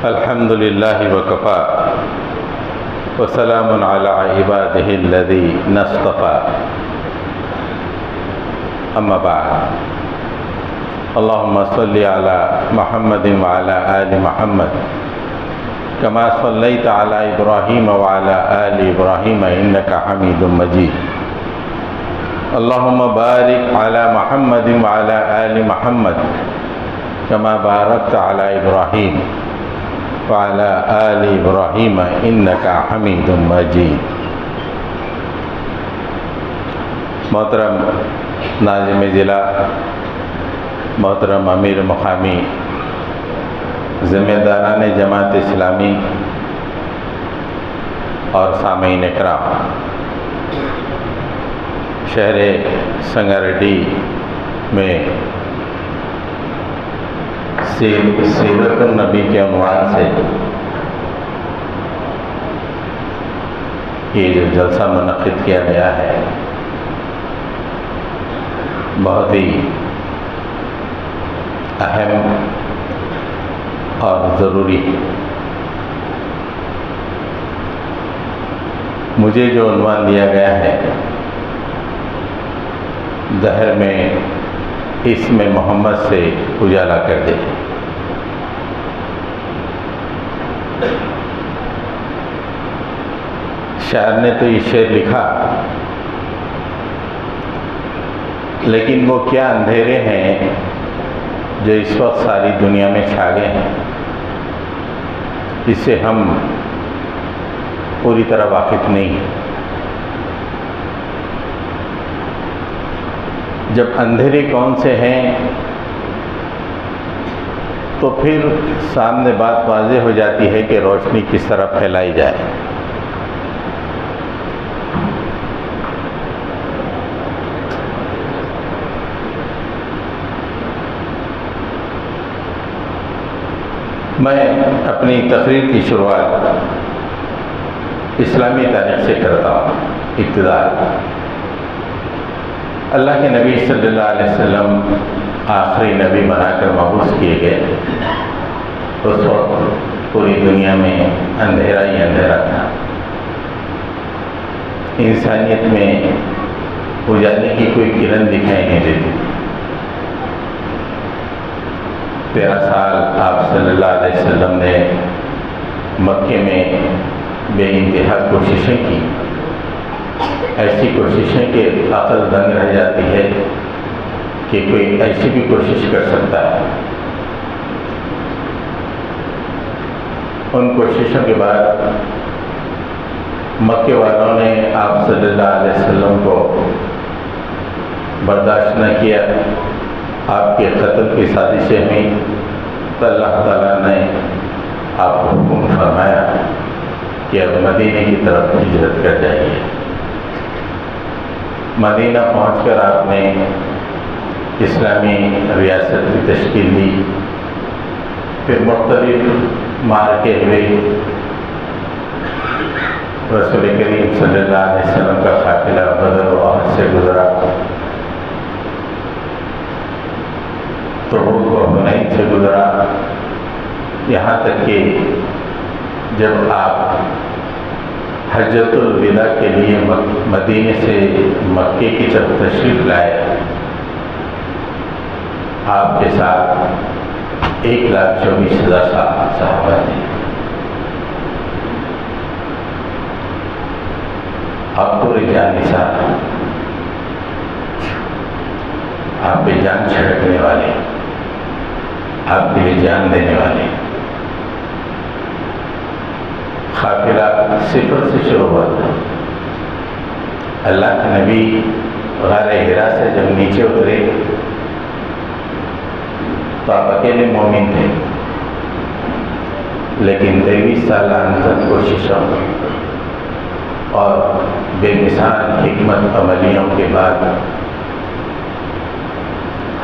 الحمد للہ وکفا وسلام علی عبادہ الذین اصطفیٰ اما بعد اللہم صلی علی محمد وعلی آل محمد کما صلیت علی ابراہیم وعلی آل ابراہیم انک حمید مجید اللہم بارک علی محمد وعلی آل محمد کما بارکت علی ابراہیم وعلی آل ابراہیم انک حمید مجید۔ محترم ناظم ضلع، محترم امیر مقامی، ذمہ داران جماعت اسلامی اور سامعین اکرام، شہر سنگاریڈی میں سیرت النبی کے عنوان سے یہ جو جلسہ منعقد کیا گیا ہے بہت ہی اہم اور ضروری ہے۔ مجھے جو عنوان دیا گیا ہے ظاہر میں اس میں محمد سے اجالا کر دے۔ شاعر نے تو یہ شعر لکھا، لیکن وہ کیا اندھیرے ہیں جو اس وقت ساری دنیا میں چھا گئے ہیں، اس سے ہم پوری طرح واقف نہیں ہیں۔ جب اندھیرے کون سے ہیں تو پھر سامنے بات واضح ہو جاتی ہے کہ روشنی کس طرح پھیلائی جائے۔ میں اپنی تقریر کی شروعات اسلامی تاریخ سے کرتا ہوں۔ ابتدا اللہ کے نبی صلی اللہ علیہ وسلم آخری نبی بنا کر مبعوث کیے گئے، اس وقت پوری دنیا میں اندھیرا ہی اندھیرا تھا، انسانیت میں اجالے کی کوئی کرن دکھائی نہیں دیتی۔ 13 سال آپ صلی اللہ علیہ وسلم نے مکے میں بے انتہا کوششیں کی، ایسی کوششیں کہ عقل دنگ رہ جاتی ہے کہ کوئی ایسی بھی کوشش کر سکتا ہے۔ ان کوششوں کے بعد مکے والوں نے آپ صلی اللہ علیہ وسلم کو برداشت نہ کیا، آپ کے قتل کی سازشیں ہوئیں، تو اللہ تعالیٰ نے آپ کو حکم فرمایا کہ اب مدینے کی طرف ہجرت کر جائیے۔ مدینہ پہنچ کر آپ نے اسلامی ریاست کی تشکیل دی، پھر مختلف مارکے ہوئے، رسول کریم صلی اللہ علیہ وسلم کا قافلہ بدر و احد سے گزرا، تبوک و حنین سے گزرا، یہاں تک کہ جب آپ حجۃ الوداع کے لیے مدینے سے مکے کی طرف تشریف لائے، آپ کے ساتھ 1,24,000 صحابہ تھے۔ آپ پورے جان نثار، آپ پہ جان چھڑکنے والے، آپ کے لیے جان دینے والے۔ قافلہ صفر سے شروع ہوا تھا۔ اللہ کے نبی غار حرا سے جب نیچے اترے تو آپ اکیلے مومن تھے، لیکن 23 سالہ کوششوں اور بے مثال حکمت عملیوں کے بعد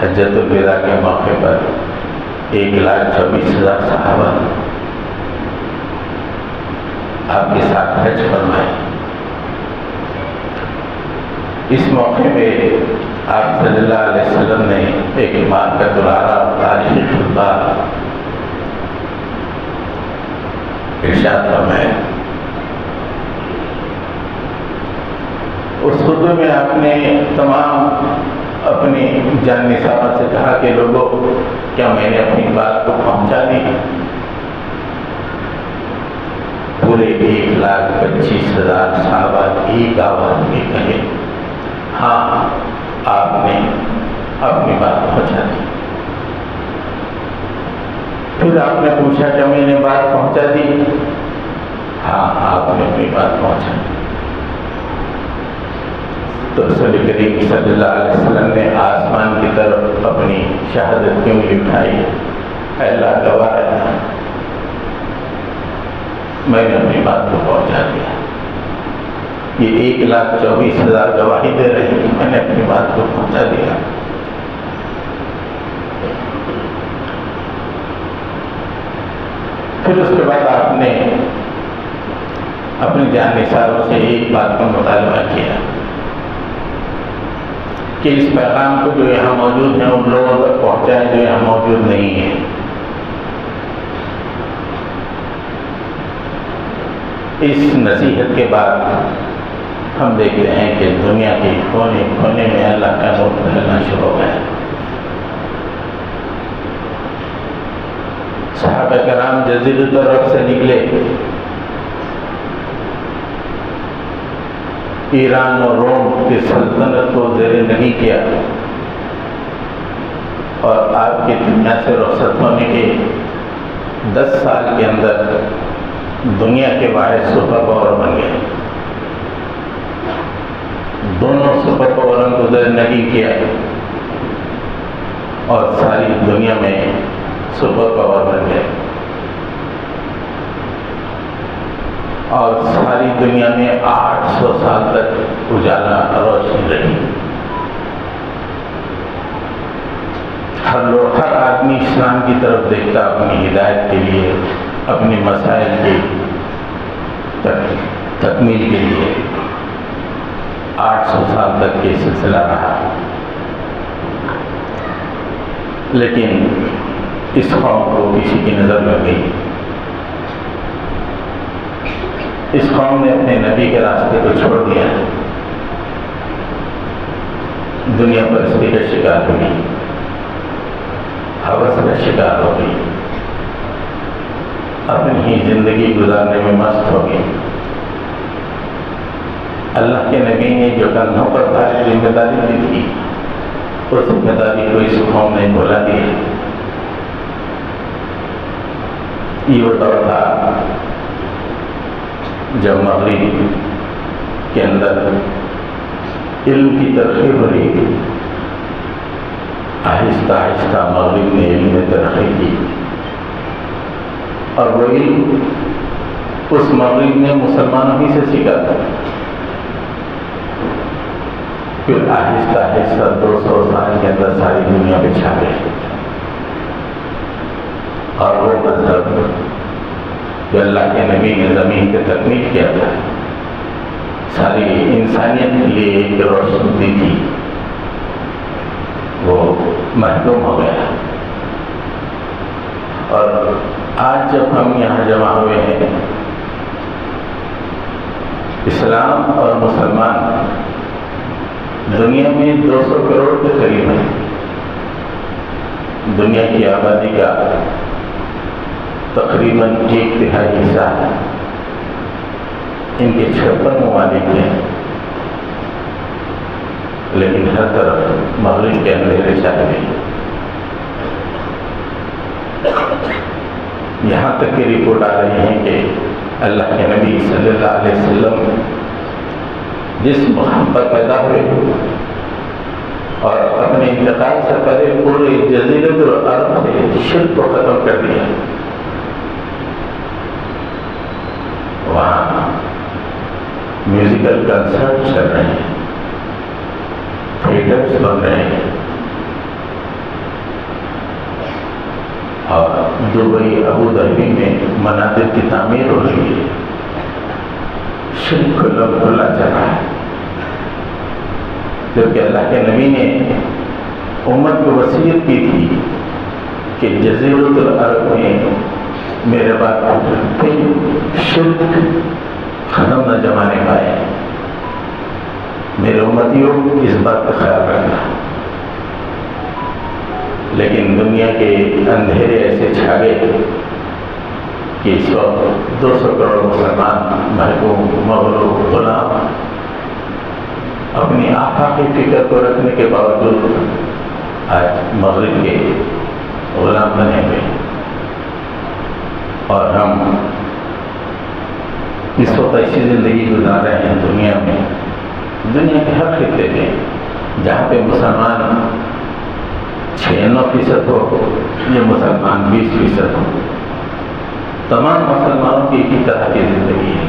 حجۃ الوداع کے موقع پر 1,24,000 صحابہ آپ کے ساتھ حج فرمائے۔ اس موقع پہ آپ صلی اللہ علیہ وسلم نے ایک مارکۃ العرب تاریخی خطبہ ارشاد فرمایا۔ اس خطبے میں آپ نے تمام اپنی جان نثاروں سے کہا کہ لوگوں، کیا میں نے اپنی بات کو پہنچا دی؟ پورے 1,25,000 صحابہ ایک آواز میں کہے ہاں آپ نے اپنی بات پہنچا دی۔ پھر آپ نے پوچھا کہ میں نے بات پہنچا دی؟ ہاں آپ نے اپنی بات پہنچا دی۔ تو رسول کریم صلی اللہ علیہ وسلم نے آسمان کی طرف اپنی شہادت کی انگلی اٹھائی، اے اللہ گواہ رہنا، میں نے اپنی بات کو پہنچا دیا۔ یہ 1,24,000 گواہی دے رہے ہیں کہ میں نے اپنی بات کو پہنچا دیا۔ پھر اس کے بعد آپ نے اپنی جان نثاروں سے ایک بات کا مطالبہ کیا کہ اس پیغام کو جو یہاں موجود ہیں ان لوگوں تک پہنچائیں جو یہاں موجود نہیں ہیں۔ اس نصیحت کے بعد ہم دیکھتے ہیں کہ دنیا کے کونے کونے میں اللہ کا نور پھیلنا شروع ہو گیا۔ صحابہ کرام جزیرۃ العرب سے نکلے، ایران اور روم کی سلطنت کو زیر نگی کیا، اور آپ کی دنیا سے رخصت ہونے کے 10 سال کے اندر دنیا کے واحد سپر پاور بن گئے۔ دونوں سپر پاوروں کو زیر نگی کیا اور ساری دنیا میں سپر پاور بن گئے، اور ساری دنیا میں 800 سال تک اجالا روشنی رہی۔ ہر آدمی اسلام کی طرف دیکھتا اپنی ہدایت کے لیے، اپنی مسائل کی تکمیل کے لیے۔ 800 سال تک یہ سلسلہ رہا، لیکن اس قوم کو کسی کی نظر لگ گئی۔ اس قوم نے اپنے نبی کے راستے کو چھوڑ دیا، دنیا پرستی کا شکار ہوئی، ہوس کا شکار ہو گئی، اپنی ہی زندگی گزارنے میں مست ہو گئی۔ اللہ کے نبی نے جو کندھوں پر بھاری ذمہ داری دی تھی، اس ذمہ داری کو اس قوم نے بھلا دیا۔ یہ وہ دور تھا جب مغرب کے اندر علم کی ترقی ہو رہی تھی۔ آہستہ آہستہ مغرب نے علم میں ترقی کی، اور وہ علم اس مغرب نے مسلمانوں ہی سے سیکھا تھا۔ پھر آہستہ آہستہ 200 سال کے اندر ساری دنیا پہ چھا گئے، اور وہ مذہب جو اللہ کے نبی نے زمین پہ تکمیل کیا تھا، ساری انسانیت کے لیے ایک روشنی دی تھی، وہ محروم ہو گیا۔ اور آج جب ہم یہاں جمع ہوئے ہیں، اسلام اور مسلمان دنیا میں 200 کروڑ کے قریب ہیں۔ دنیا کی آبادی کا تقریباً 1/3 حصہ ہے۔ ان کے 56 ممالک ہیں، لیکن ہر طرف مغرب کے اندھیرے چھائے ہوئے ہیں۔ یہاں تک کہ رپورٹ آ رہی ہے کہ اللہ کے نبی صلی اللہ علیہ وسلم جس مقام پر پیدا ہوئے اور اپنے انتقال سے پہلے پورے جزیرۃ العرب سے شرک کو ختم کر دیا۔ وہاں میوزیکل کنسرٹ چل رہے ہیں، تھیٹرز بن رہے ہیں، اور دبئی ابوظہبی میں مناظر کی تعمیر ہو رہی ہے۔ شرک کھلا چل رہا ہے، جبکہ اللہ کے نبی نے امت کو وصیت کی تھی کہ جزیرۃ العرب میں میرے بعد شرک ختم نہ جمانے پائے. میرے امتیوں اس بات کا خیال رکھنا. لیکن دنیا کے اندھیرے ایسے چھا گئے کہ اس وقت 200 کروڑ مسلمان محکوم مغلوب غلام اپنی آقا کی فکر کو رکھنے کے باوجود آج مغرب کے غلام بنے ہوئے. اور ہم اس وقت ایسی زندگی گزار رہے ہیں دنیا کے ہر خطے میں جہاں پہ مسلمان 96% ہو یا مسلمان 20% ہو. تمام مسلمانوں کی ایک ہی طرح کی زندگی ہے.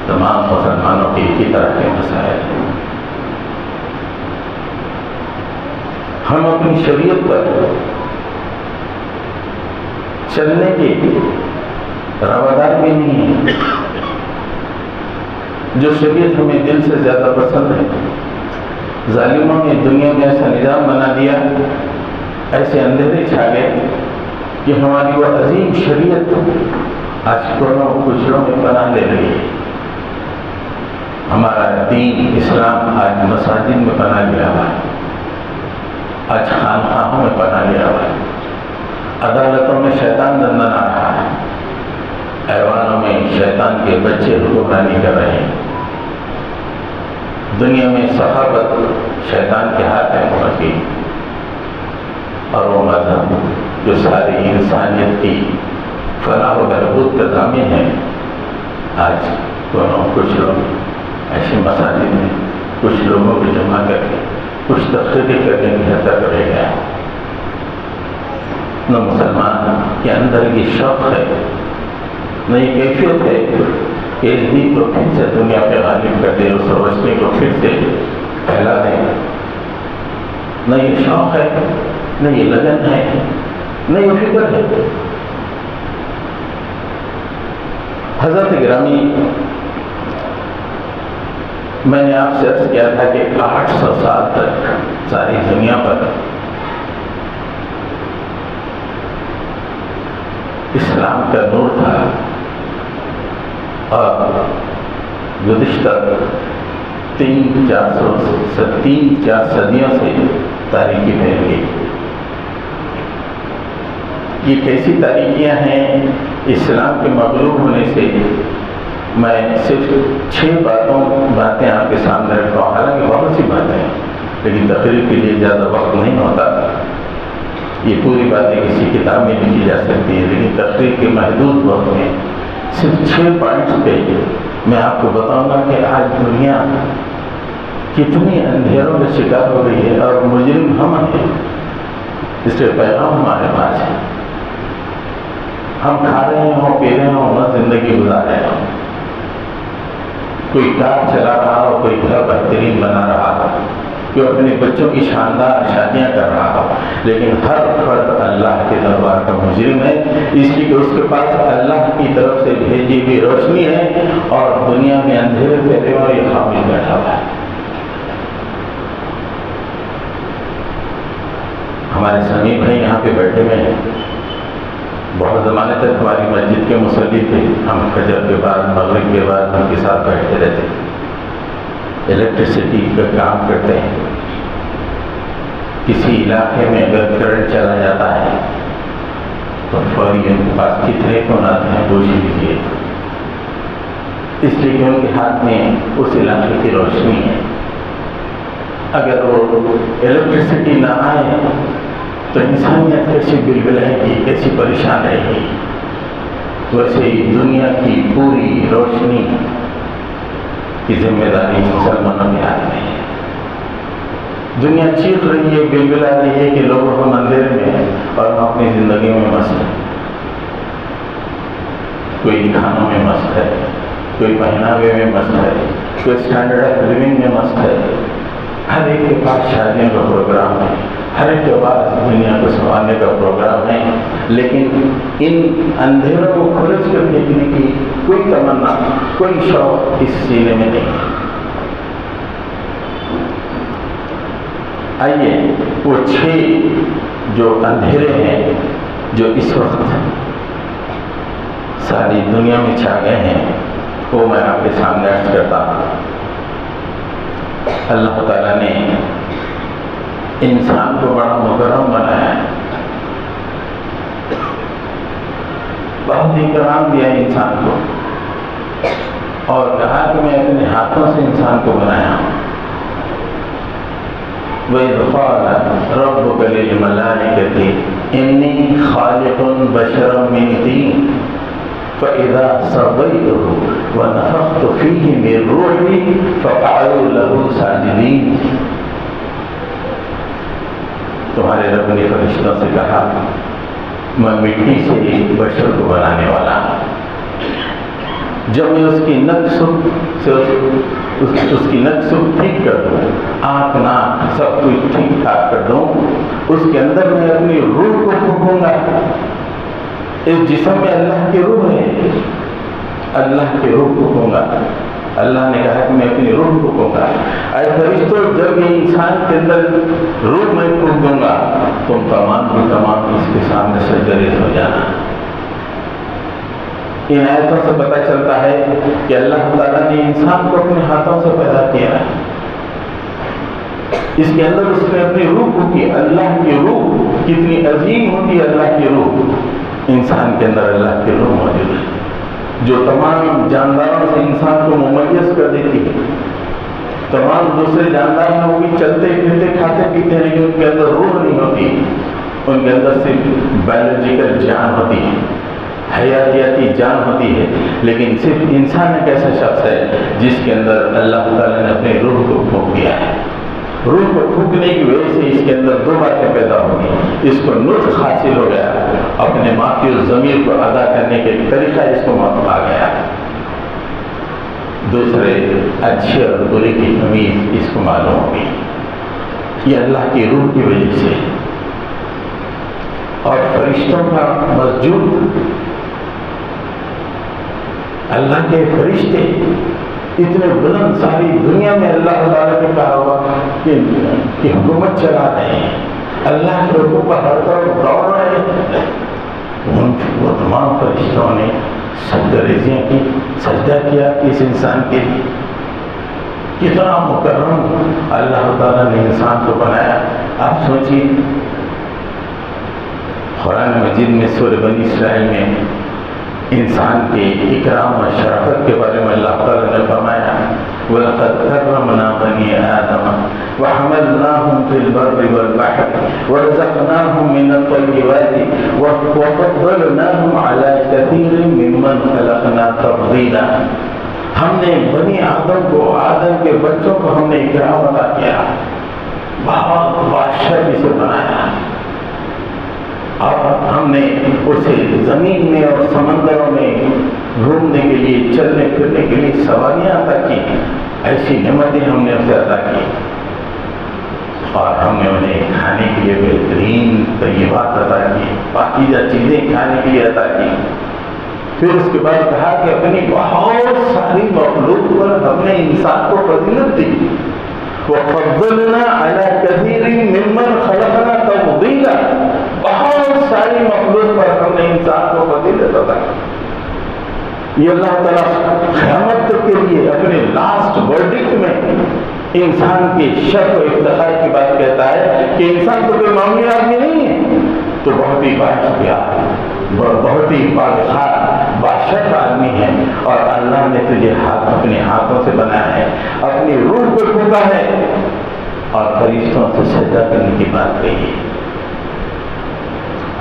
تمام مسلمانوں کے ایک ہی طرح کے مسائل ہیں. ہم اپنی شریعت پر چلنے کے روادار بھی نہیں ہیں. جو شریعت ہمیں دل سے زیادہ پسند ہے، ظالموں نے دنیا میں ایسا نظام بنا دیا، ایسے اندھیرے چھا گئے کہ ہماری وہ عظیم شریعت آج کچھوں میں پناہ لے رہی ہے. ہمارا دین اسلام آج مساجد میں پناہ لیا ہوا ہے، آج خانقاہوں میں پناہ لیا ہوا ہے. عدالتوں میں شیطان دندن آ رہا ہے، ایوانوں میں شیطان کے بچے حکمرانی کر رہے ہیں. دنیا میں صحابت شیطان کے ہاتھ میں پہنچ گئی، اور وہ مذہب جو ساری انسانیت کی فلاح و بہبود کا ضامن ہے، آج کچھ لوگ ایسے مساجد میں کچھ لوگوں کو جمع کر کے کچھ تفریح کرنے کی حد تک رہ گیا. نہ مسلمان کے اندر یہ شوق ہے، نہ یہ کیفیت ہے کہ اس دین کو پھر سے دنیا پہ غالب کر دے، اس روشنی کو پھر سے پھیلا دے. نہ یہ شوق ہے، نہ یہ لگن ہے، نہ یہ فکر ہے. حضرت گرامی، میں نے آپ سے عرض کیا تھا کہ 800 سال تک ساری دنیا پر اسلام کا نور تھا، اور گزشتہ 3-4 صدیوں سے تاریکی پھیل گئی. یہ کیسی تاریکیاں ہیں اسلام کے مغلوب ہونے سے؟ میں صرف 6 باتیں آپ کے سامنے رکھتا ہوں. حالانکہ بہت سی باتیں ہیں، لیکن تقریر کے لیے زیادہ وقت نہیں ہوتا. یہ پوری باتیں کسی کتاب میں لکھی جا سکتی ہیں، لیکن تقریر کے محدود وقت میں صرف 6 پوائنٹس پہ میں آپ کو بتاؤں گا کہ آج دنیا کتنی اندھیروں کا شکار ہو رہی ہے، اور مجرم ہم ہیں. اس کے پیغام ہمارے پاس ہے. ہم کھا رہے ہوں، پی رہے ہوں، نہ زندگی گزار رہے ہوں. کوئی کار چلا رہا ہو، کوئی گھر بہترین بنا رہا ہو، کوئی اپنے بچوں کی شاندار شادیاں کر رہا ہو، لیکن ہر فرد اللہ کے دربار کا مجرم ہے، اس لیے کہ اس کے پاس اللہ کی طرف سے بھیجی ہوئی روشنی ہے، اور دنیا میں اندھیرے پھیلے اور یہ خاموش بیٹھا ہوا ہے. ہمارے سمیع بھائی یہاں پہ بیٹھے ہوئے ہیں. بہت زمانے تک ہماری مسجد کے مصلی تھے. ہم فجر کے بعد، مغرب کے بعد ان کے ساتھ بیٹھتے رہتے. الیکٹریسٹی کا کام کرتے ہیں. کسی علاقے میں اگر کرنٹ چلا جاتا ہے تو فوری ان کے پاس کتنے فون آتے ہیں پوچھ لیجیے، اس لیے کہ ان کے ہاتھ میں اس علاقے کی روشنی ہے. اگر وہ الیکٹریسٹی نہ آئے تو انسانیت کیسی بلبلائے گی، کیسی پریشان رہے گی. ویسے ہی دنیا کی پوری روشنی کی ذمہ داری مسلمانوں کے ہاتھ میں ہے. دنیا چیخ رہی ہے، بلبلا رہی ہے کہ لوگ ہم اندھیرے میں ہیں اور ہم اپنی زندگیوں میں مست ہیں. کوئی کھانوں میں مست ہے، کوئی پہناوے میں مست ہے، کوئی اسٹینڈرڈ آف لیونگ میں مست ہے. ہر ایک کے پاس شادیوں کا پروگرام ہے، ہر ایک کے پاس دنیا کو سنبھالنے کا پروگرام ہے، لیکن ان اندھیروں کو خرچ کر دیکھنے کی کوئی تمنا، کوئی شوق اس سینے میں نہیں ہے. آئیے وہ 6 جو اندھیرے ہیں جو اس وقت ساری دنیا میں چھا گئے ہیں وہ میں آپ کے سامنے عرض کرتا ہوں۔ اللہ تعالیٰ نے انسان کو بڑا مکرم بنایا ہے، بہت ہی کرام دیا انسان کو، اور کہا کہ میں اپنے ہاتھوں سے انسان کو بنایا ہوں۔ وَإِذْ قَالَ رَبُّكَ لِلْمَلَائِكَةِ إِنِّي خَالِقٌ بَشَرًا مِنْ طِينٍ فَإِذَا سَوَّيْتُهُ وَنَفَخْتُ فِيهِ مِنْ رُوحِي فَقَعُوا لَهُ سَاجِدِينَ۔ تمہارے رب نے فرشتوں سے کہا میں مٹی سے ایک بشر کو بنانے والا ہوں، جب میں اس کی نک سب ٹھیک کر دوں، آنکھ ناک سب کچھ ٹھیک ٹھاک کر دوں، اس کے اندر میں اپنی روح کو پھونکوں گا۔ اس جسم میں اللہ کی روح ہے، اللہ کی روح پھونکوں گا۔ اللہ نے کہا کہ میں اپنی روح پھونکوں گا۔ اے فرشتوں، جب یہ انسان کے اندر روح میں پھونک دوں گا تم تمام کی تمام اس کے سامنے سجدہ ہو جانا۔ ان آیتوں سے پتہ چلتا ہے کہ اللہ تعالیٰ نے انسان کو اپنے ہاتھوں سے پیدا کیا ہے، اس کے اندر اس نے اپنی روح کو کی۔ اللہ کی روح کتنی عظیم ہوتی ہے، اللہ کی روح، انسان کے اندر اللہ کی روح موجود ہے جو تمام جانداروں سے انسان کو ممیز کر دیتی ہے۔ تمام دوسرے جاندار ہیں وہ بھی چلتے پھرتے کھاتے پیتے ہیں، لیکن ان کے اندر روح نہیں ہوتی، ان کے اندر صرف بایولوجیکل جان ہوتی ہے، حیاتیاتی جان ہوتی ہے۔ لیکن صرف انسان ایک ایسا شخص ہے جس کے اندر اللہ تعالیٰ نے اپنی روح کو پھونک دیا ہے۔ روح کو پھونکنے کی وجہ سے اس کے اندر دو باتیں پیدا ہوئی، اس کو نطق حاصل ہو گیا، اپنے ماں کی ضمیر کو ادا کرنے کے طریقہ اس کو آ گیا، دوسرے اچھے اور برے کی تمیز اس کو معلوم ہو گئی۔ یہ اللہ کی روح کی وجہ سے۔ اور فرشتوں کا مسجود، اللہ کے فرشتے اتنے بلند، ساری دنیا میں اللہ تعالیٰ کے کہا ہوا کہ حکومت چلا رہے ہیں، اللہ کے حکم پر ہر طرف دوڑ رہے ہیں، وہ تمام فرشتوں نے سجدہ ریزیاں کی، سجدہ کیا اس انسان کے لیے۔ کتنا مکرم اللہ تعالیٰ نے انسان کو بنایا۔ آپ سوچیے، قرآن مجید میں سورہ بنی اسرائیل میں انسان کے اکرام اور شرافت کے بارے میں اللہ تعالیٰ نے فرمایا وَلَقَدْ كَرَّمْنَا بَنِي آدَمَ وَحَمَلْنَاهُمْ فِي الْبَرِّ وَالْبَحْرِ وَرَزَقْنَاهُمْ مِنَ الطَّيِّبَاتِ وَفَضَّلْنَاهُمْ عَلَى كَثِيرٍ مِّمَّنْ خَلَقْنَا تَفْضِيلًا۔ ہم نے بنی آدم کو، آدم کے بچوں کو ہم نے اکرام عطا کیا، بہت بادشاہ سے بنایا، اور ہم نے اسے زمین میں اور سمندروں میں گھومنے کے لیے، چلنے پھرنے کے لیے سواریاں عطا کی، ایسی نعمتیں ہم نے اسے عطا کی، اور ہم نے انہیں کھانے کے لیے بہترین طیبات عطا کی، پاکیزہ چیزیں کھانے کے لیے عطا کی۔ پھر اس کے بعد کہا کہ اپنی بہت ساری مخلوق پر ہم نے انسان کو فضیلت دی، وَفَضَّلْنَا عَلَى كَثِيرٍ مِّمَّنْ خَلَقْنَا تَفْضِيلًا، بہت ساری مخلوق پر ہم نے انسان کو فضیلت عطا کی۔ یہ اللہ تعالیٰ قیامت تک کے لیے اپنے لاسٹ ورڈکٹ میں انسان کے شرف و افتخار کی بات کہتا ہے کہ انسان تو کوئی معمولی آدمی نہیں ہے، تو بہت ہی بااختیار، بہت ہی باوقار، باشرف آدمی ہے، اور اللہ نے تجھے اپنے ہاتھوں سے بنایا ہے، اپنی روح کو پھونکا ہے، اور فرشتوں سے سجدہ کرنے کی بات کہی ہے۔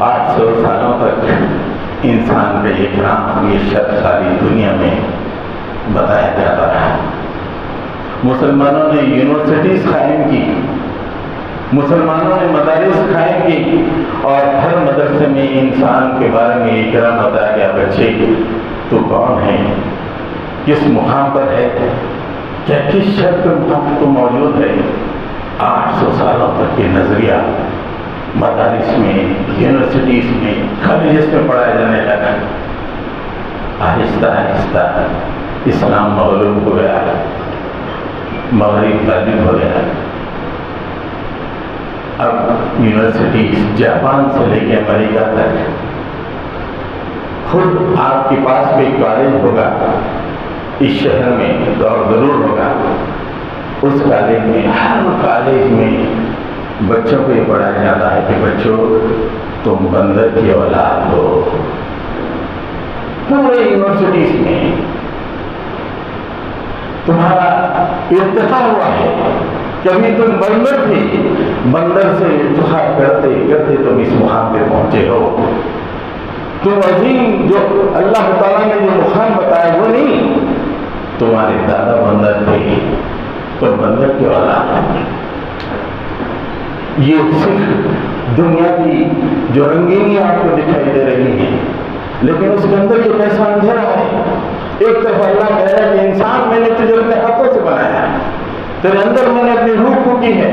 800 سالوں تک انسان کا اکرام، یہ شخص ساری دنیا میں بتایا جاتا رہا۔ مسلمانوں نے یونیورسٹیز قائم کی، مسلمانوں نے مدارس قائم کی، اور ہر مدرسے میں انسان کے بارے میں اکرام بتایا گیا، بچے تو کون ہے، کس مقام پر ہے، کیا کس شرط کے مقام تو موجود ہے۔ 800 سالوں تک یہ نظریہ مدارس میں، یونیورسٹیز میں، کالجز میں پڑھایا جانے لگا۔ آہستہ آہستہ اسلام مغلوب ہو گیا، مغرب غالب ہو گیا۔ اب یونیورسٹیز جاپان سے لے کے امریکہ تک خود آپ کے پاس کوئی کالج ہوگا اس شہر میں اور ضرور ہوگا، اس کالج میں ہر کالج میں بچوں کو یہ پڑھایا جاتا ہے کہ بچوں تم بندر کی اولاد ہو۔ پورے یونیورسٹیز میں تمہارا ارتقا ہوا ہے، کبھی تم بندر تھے، بندر سے ارتقا کرتے کرتے تم اس مقام پہ پہنچے ہو۔ تم عظیم جو اللہ تعالیٰ نے جو مقام بتایا وہ نہیں، تمہارے دادا بندر تھے، تم بندر کی اولاد ہے۔ یہ صرف دنیا کی جو رنگینی آپ کو دکھائی دے رہی ہے، لیکن اس کے اندر جو کیسا اندھیرا ہے۔ ایک طرف اللہ کہہ رہا ہے کہ انسان میں نے تجھے اپنے ہاتھوں سے بنایا ہے، تیرے اندر میں نے اپنی روح پھونکی ہے،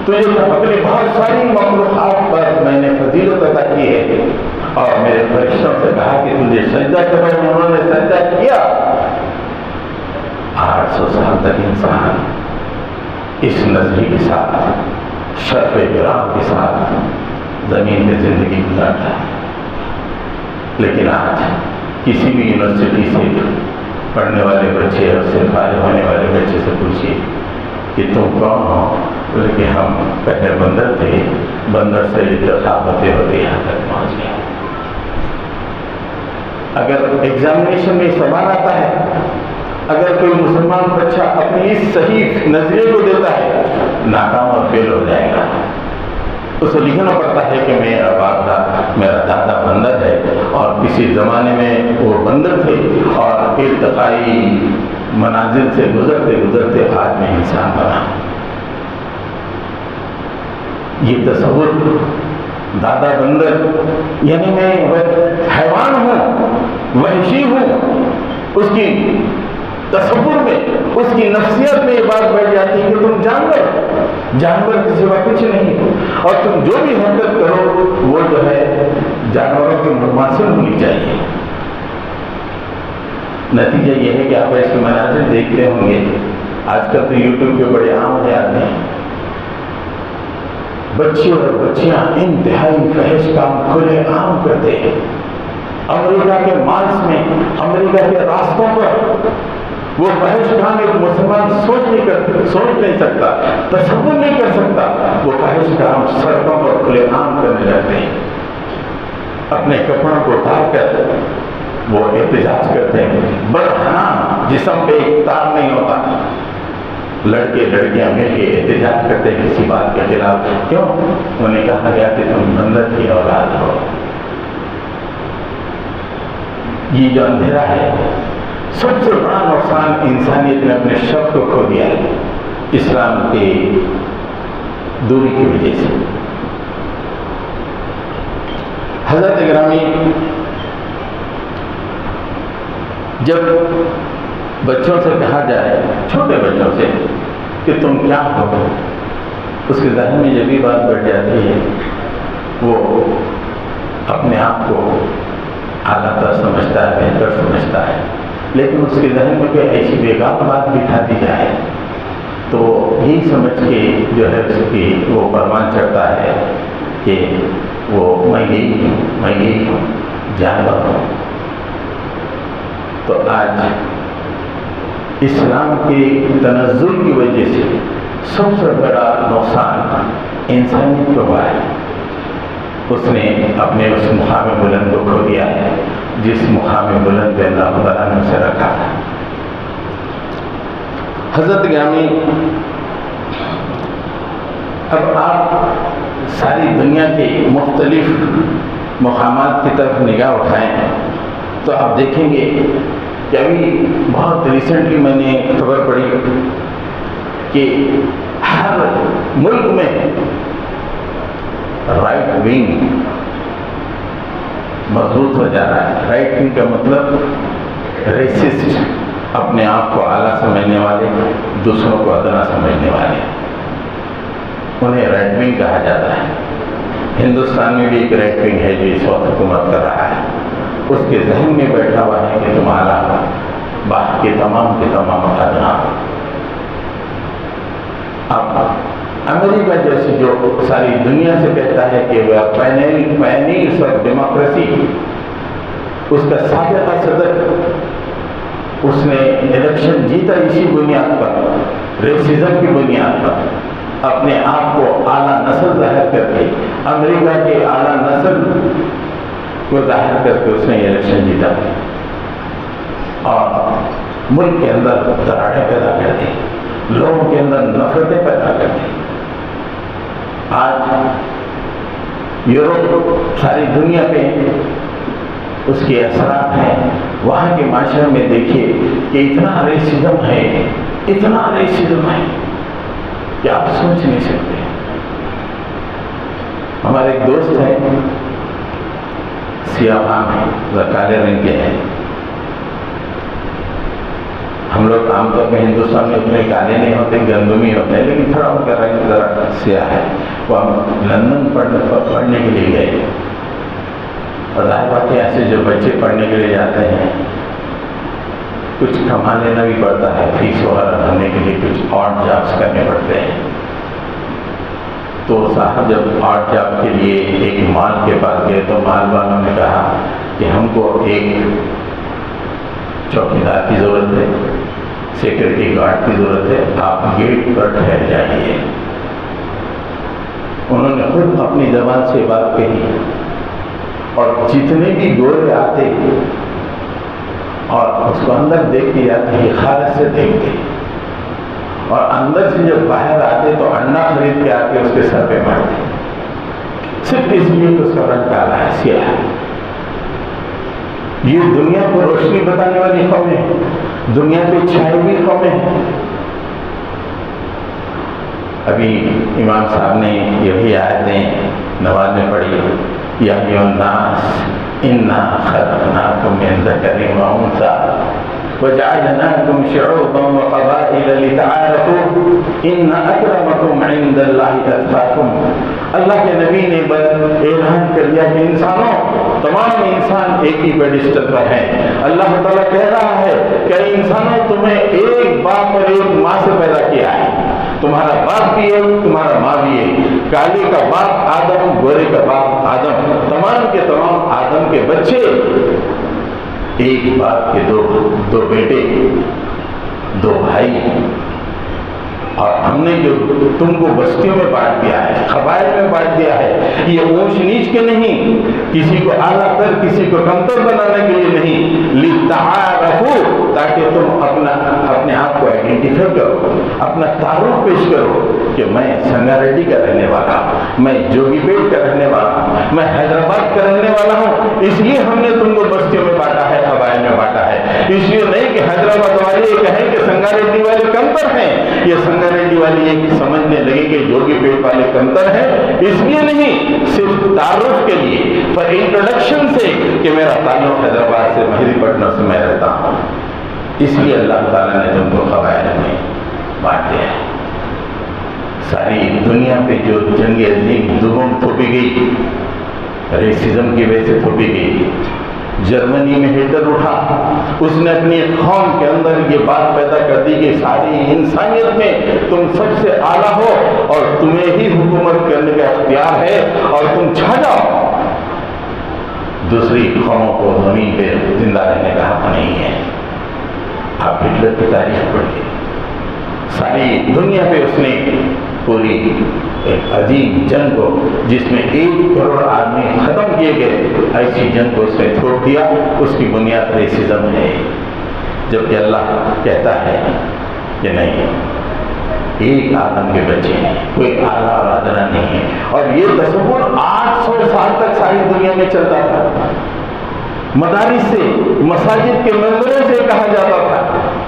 تجھے اپنی بہت ساری مخلوقات پر میں نے فضیلت عطا کی ہے، اور میرے فرشتوں سے کہا کہ تجھے سجدہ کرو، انہوں نے سجدہ کیا۔ 800 سال تک انسان اس نظری کے ساتھ، شرف کرام کے ساتھ زمین پہ زندگی گزارتا ہے، لیکن آج کسی بھی یونیورسٹی سے پڑھنے والے بچے اور سے فارغ ہونے والے بچے سے پوچھیے کہ تم کون ہو، بولے کہ ہم پہلے بندر تھے، بندر سے ارتقا ہوتے ہوتے یہاں تک پہنچ گئے۔ اگر ایگزامینیشن میں سوال آتا ہے، اگر کوئی مسلمان بچہ اپنی اس صحیح نظریے کو دیتا ہے، ناکام اور فیل ہو جائے گا۔ اسے لکھنا پڑتا ہے کہ میرا باپ تھا، میرا دادا بندر ہے، اور کسی زمانے میں وہ بندر تھے، اور ارتقائی منازل سے گزرتے گزرتے آج میں انسان بنا۔ یہ تصور دادا بندر یعنی میں حیوان ہوں، وحشی ہوں، اس کی تصور میں، اس کی نفسیت میں یہ بات بیٹھ جاتی ہے کہ تم جانور کے سوا کچھ نہیں، اور تم جو بھی حرکت کرو وہ جو ہے جانوروں کے مماثل ہونی چاہیے۔ نتیجہ یہ ہے کہ آپ ایسے مناظر دیکھتے ہوں گے، آج کل تو یوٹیوب پہ بڑے عام ہو جاتے ہیں، بچے اور بچیاں انتہائی فحش کام کھلے عام کرتے ہیں۔ امریکہ کے مالس میں، امریکہ کے راستوں پر وہ فحش کام ایک مسلمان سوچ نہیں سکتا، تصور نہیں کر سکتا، وہ فحش کام سڑکوں پر کھلے عام کرنے لگتے ہیں۔ اپنے کپڑوں کو اتار کر وہ احتجاج کرتے ہیں، برہنہ جسم پہ ایک تار نہیں ہوتا، لڑکے لڑکیاں مل کے احتجاج کرتے ہیں کسی بات کے خلاف۔ کیوں؟ انہیں کہا گیا کہ تم بندر کی اولاد ہو۔ یہ جو اندھیرا ہے، سب سے بڑا نقصان انسانیت نے اپنے شخص کو کھو دیا ہے، اسلام کی دوری کی وجہ سے۔ حضرت گرامی، جب بچوں سے کہا جائے، چھوٹے بچوں سے، کہ تم کیا ہو، اس کے ذہن میں جب بھی بات بیٹھ جاتی ہے، وہ اپنے آپ کو اعلیٰ تر سمجھتا ہے، بہتر سمجھتا ہے، لیکن اس کے ذہن میں کوئی ایسی بیگانہ بات بٹھا دی جائے تو یہی سمجھ کے جو ہے اس کی وہ پروان چڑھتا ہے کہ وہ میں یہی ہوں، جانور ہوں۔ تو آج اسلام کے تنزل کی وجہ سے سب سے بڑا نقصان انسانیت کو ہوا ہے۔ اس نے اپنے اس مقام بلند کو کھو دیا ہے جس مقام بلند پہ اللہ تعالیٰ نے اسے رکھا تھا۔ حضرت گرامی، اب آپ ساری دنیا کے مختلف مقامات کی طرف نگاہ اٹھائیں تو آپ دیکھیں گے کہ ابھی بہت ریسنٹلی میں نے خبر پڑھی کہ ہر ملک میں رائٹ ونگ مضبوط ہو جا رہا ہے۔ رائٹ ونگ کا مطلب ریسسٹ، اپنے آپ کو اعلیٰ سمجھنے والے، دوسروں کو ادنا سمجھنے والے، انہیں رائٹ ونگ کہا جاتا ہے۔ ہندوستان میں بھی ایک رائٹ ونگ ہے جو اس وقت حکومت کر رہا ہے، اس کے ذہن میں بیٹھا ہوا ہے کہ تم اعلیٰ باقی کے تمام ادنا۔ اب امریکہ جیسے جو ساری دنیا سے کہتا ہے کہ وہ پینیلس آف ڈیموکریسی، اس کا سابقہ صدر، اس نے الیکشن جیتا اسی بنیاد پر، ریسزم کی بنیاد پر، اپنے آپ کو اعلیٰ نسل ظاہر کر کے، امریکہ کے اعلیٰ نسل کو ظاہر کر کے اس نے الیکشن جیتا اور ملک کے اندر دراڑیں پیدا کر دی، لوگوں کے اندر نفرتیں پیدا کر دی۔ آج یورپ ساری دنیا پہ اس کے اثرات ہیں۔ وہاں کے معاشرے میں دیکھیے کہ اتنا ریسزم ہے، اتنا ریسزم ہے کہ آپ سوچ نہیں سکتے۔ ہمارے ایک دوست ہیں، سیاہ فام ہیں، کالے رنگ کے ہیں۔ ہم لوگ عام طور پہ ہندوستان میں اتنے کالے نہیں ہوتے، گندمی ہوتے ہیں، لیکن تھوڑا ان کا رنگ ذرا سیاہ ہے۔ وہ ہم لندن پڑھنے کے لیے گئے، اور ظاہر بات ہے ایسے جو بچے پڑھنے کے لیے جاتے ہیں کچھ کما لینا بھی پڑتا ہے، فیس وغیرہ بھرنے کے لیے کچھ آڈ جابس کرنے پڑتے ہیں۔ تو صاحب جب آڈ جاب کے لیے ایک مال کے پاس گئے تو مال والوں نے کہا کہ ہم کو ایک چوکیدار کی ضرورت ہے، سیکورٹی گارڈ کی ضرورت ہے، آپ گیٹ پر ٹھہر جائیے۔ انہوں نے خود اپنی زبان سے بات کہی، اور جتنے بھی گورے آتے اور اس کو اندر دیکھتے جاتے ہیں، خالص سے دیکھتے، اور اندر سے جب باہر آتے تو انڈا خرید کے آ کے اس کے سر پہ مارتے، صرف اس لیے کہ اس کا رنگ کالا ہے، سیاہ ہے۔ یہ دنیا کو روشنی بتانے والی قومیں ہیں، دنیا پہ چھائی ہوئی قومیں ہیں۔ ابھی امام صاحب نے یہی آیتیں نماز میں پڑھی، یا ایھا الناس انا خلقناکم من ذکر و انثی وجعلناکم شعوبا وقبائل لتعارفوا ان اکرمکم عند اللہ اتقاکم۔ اللہ کے نبی نے اعلان کر دیا کہ انسانوں، تمام انسان ایک ہی پیڈسٹل پر ہیں۔ اللہ تعالیٰ کہہ رہا ہے کہ انسانوں تمہیں ایک باپ اور ایک ماں سے پیدا کیا ہے، تمہارا باپ بھی ایک، تمہارا ماں بھی ایک، کالے کا باپ آدم، گورے کا باپ آدم، تمام کے تمام آدم کے بچے، ایک باپ کے دو بیٹے، دو بھائی۔ اور ہم نے جو تم کو بستیوں میں بانٹ دیا ہے، قبائل میں بانٹ دیا ہے، یہ اونچ نیچ کے نہیں، کسی کو اعلیٰ کر کسی کو کمتر بنانے کے لیے نہیں، لتعارفوا، تاکہ تم اپنے آپ کو آئیڈینٹیفائی کرو، اپنا تعارف پیش کرو کہ میں سنگاریڈی کا رہنے والا ہوں، میں جوگی پیٹ کا رہنے والا ہوں، میں حیدرآباد کا رہنے والا ہوں۔ اس لیے ہم نے تم کو بستیوں میں بانٹا ہے، قبائل میں بانٹا ہے، اس لیے نہیں کہ حیدرآباد والے یہ کہیں کہ سنگاریڈی والے کمتر ہیں، یہ سنگاریڈی والے یہ سمجھنے لگے کہ جوگی پیٹ والے کمتر ہیں، اس لیے نہیں، صرف تعارف کے لیے، پر انٹروڈکشن سے کہ میرا تعلق حیدرآباد سے، مہدی پٹنم سے میں رہتا ہوں، اس لیے اللہ تعالیٰ نے تم کو قبائل میں بانٹ دیا ہے۔ ساری دنیا پہ جو جنگ عظیم دوم تھوپی گئی، ریسزم کی وجہ سے تھوپی گئی۔ جرمنی میں ہٹلر اٹھا، اس نے اپنی قوم کے اندر یہ بات پیدا کر دی کہ ساری انسانیت میں تم سب سے اعلیٰ ہو اور تمہیں ہی حکومت کرنے کا اختیار ہے اور تم چھا جاؤ، دوسری قوموں کو زمین پہ زندہ رہنے کا حق نہیں ہے۔ آپ ہٹلر کی تاریخ پڑھیے، ساری دنیا پہ اس نے پوری ایک عظیم جنگ کو، جس میں 1 کروڑ آدمی ختم کیے گئے، ایسی جنگ کو اس نے چھوڑ دیا۔ اس کی بنیاد ریسزم ہے، جبکہ اللہ کہتا ہے کہ نہیں، ایک آدم کے بچے ہیں، کوئی اعلیٰ اور ادنا نہیں ہے۔ اور یہ تصور 800 سال تک ساری دنیا میں چلتا تھا، مدارس سے، مساجد کے ممبروں سے کہا جاتا تھا،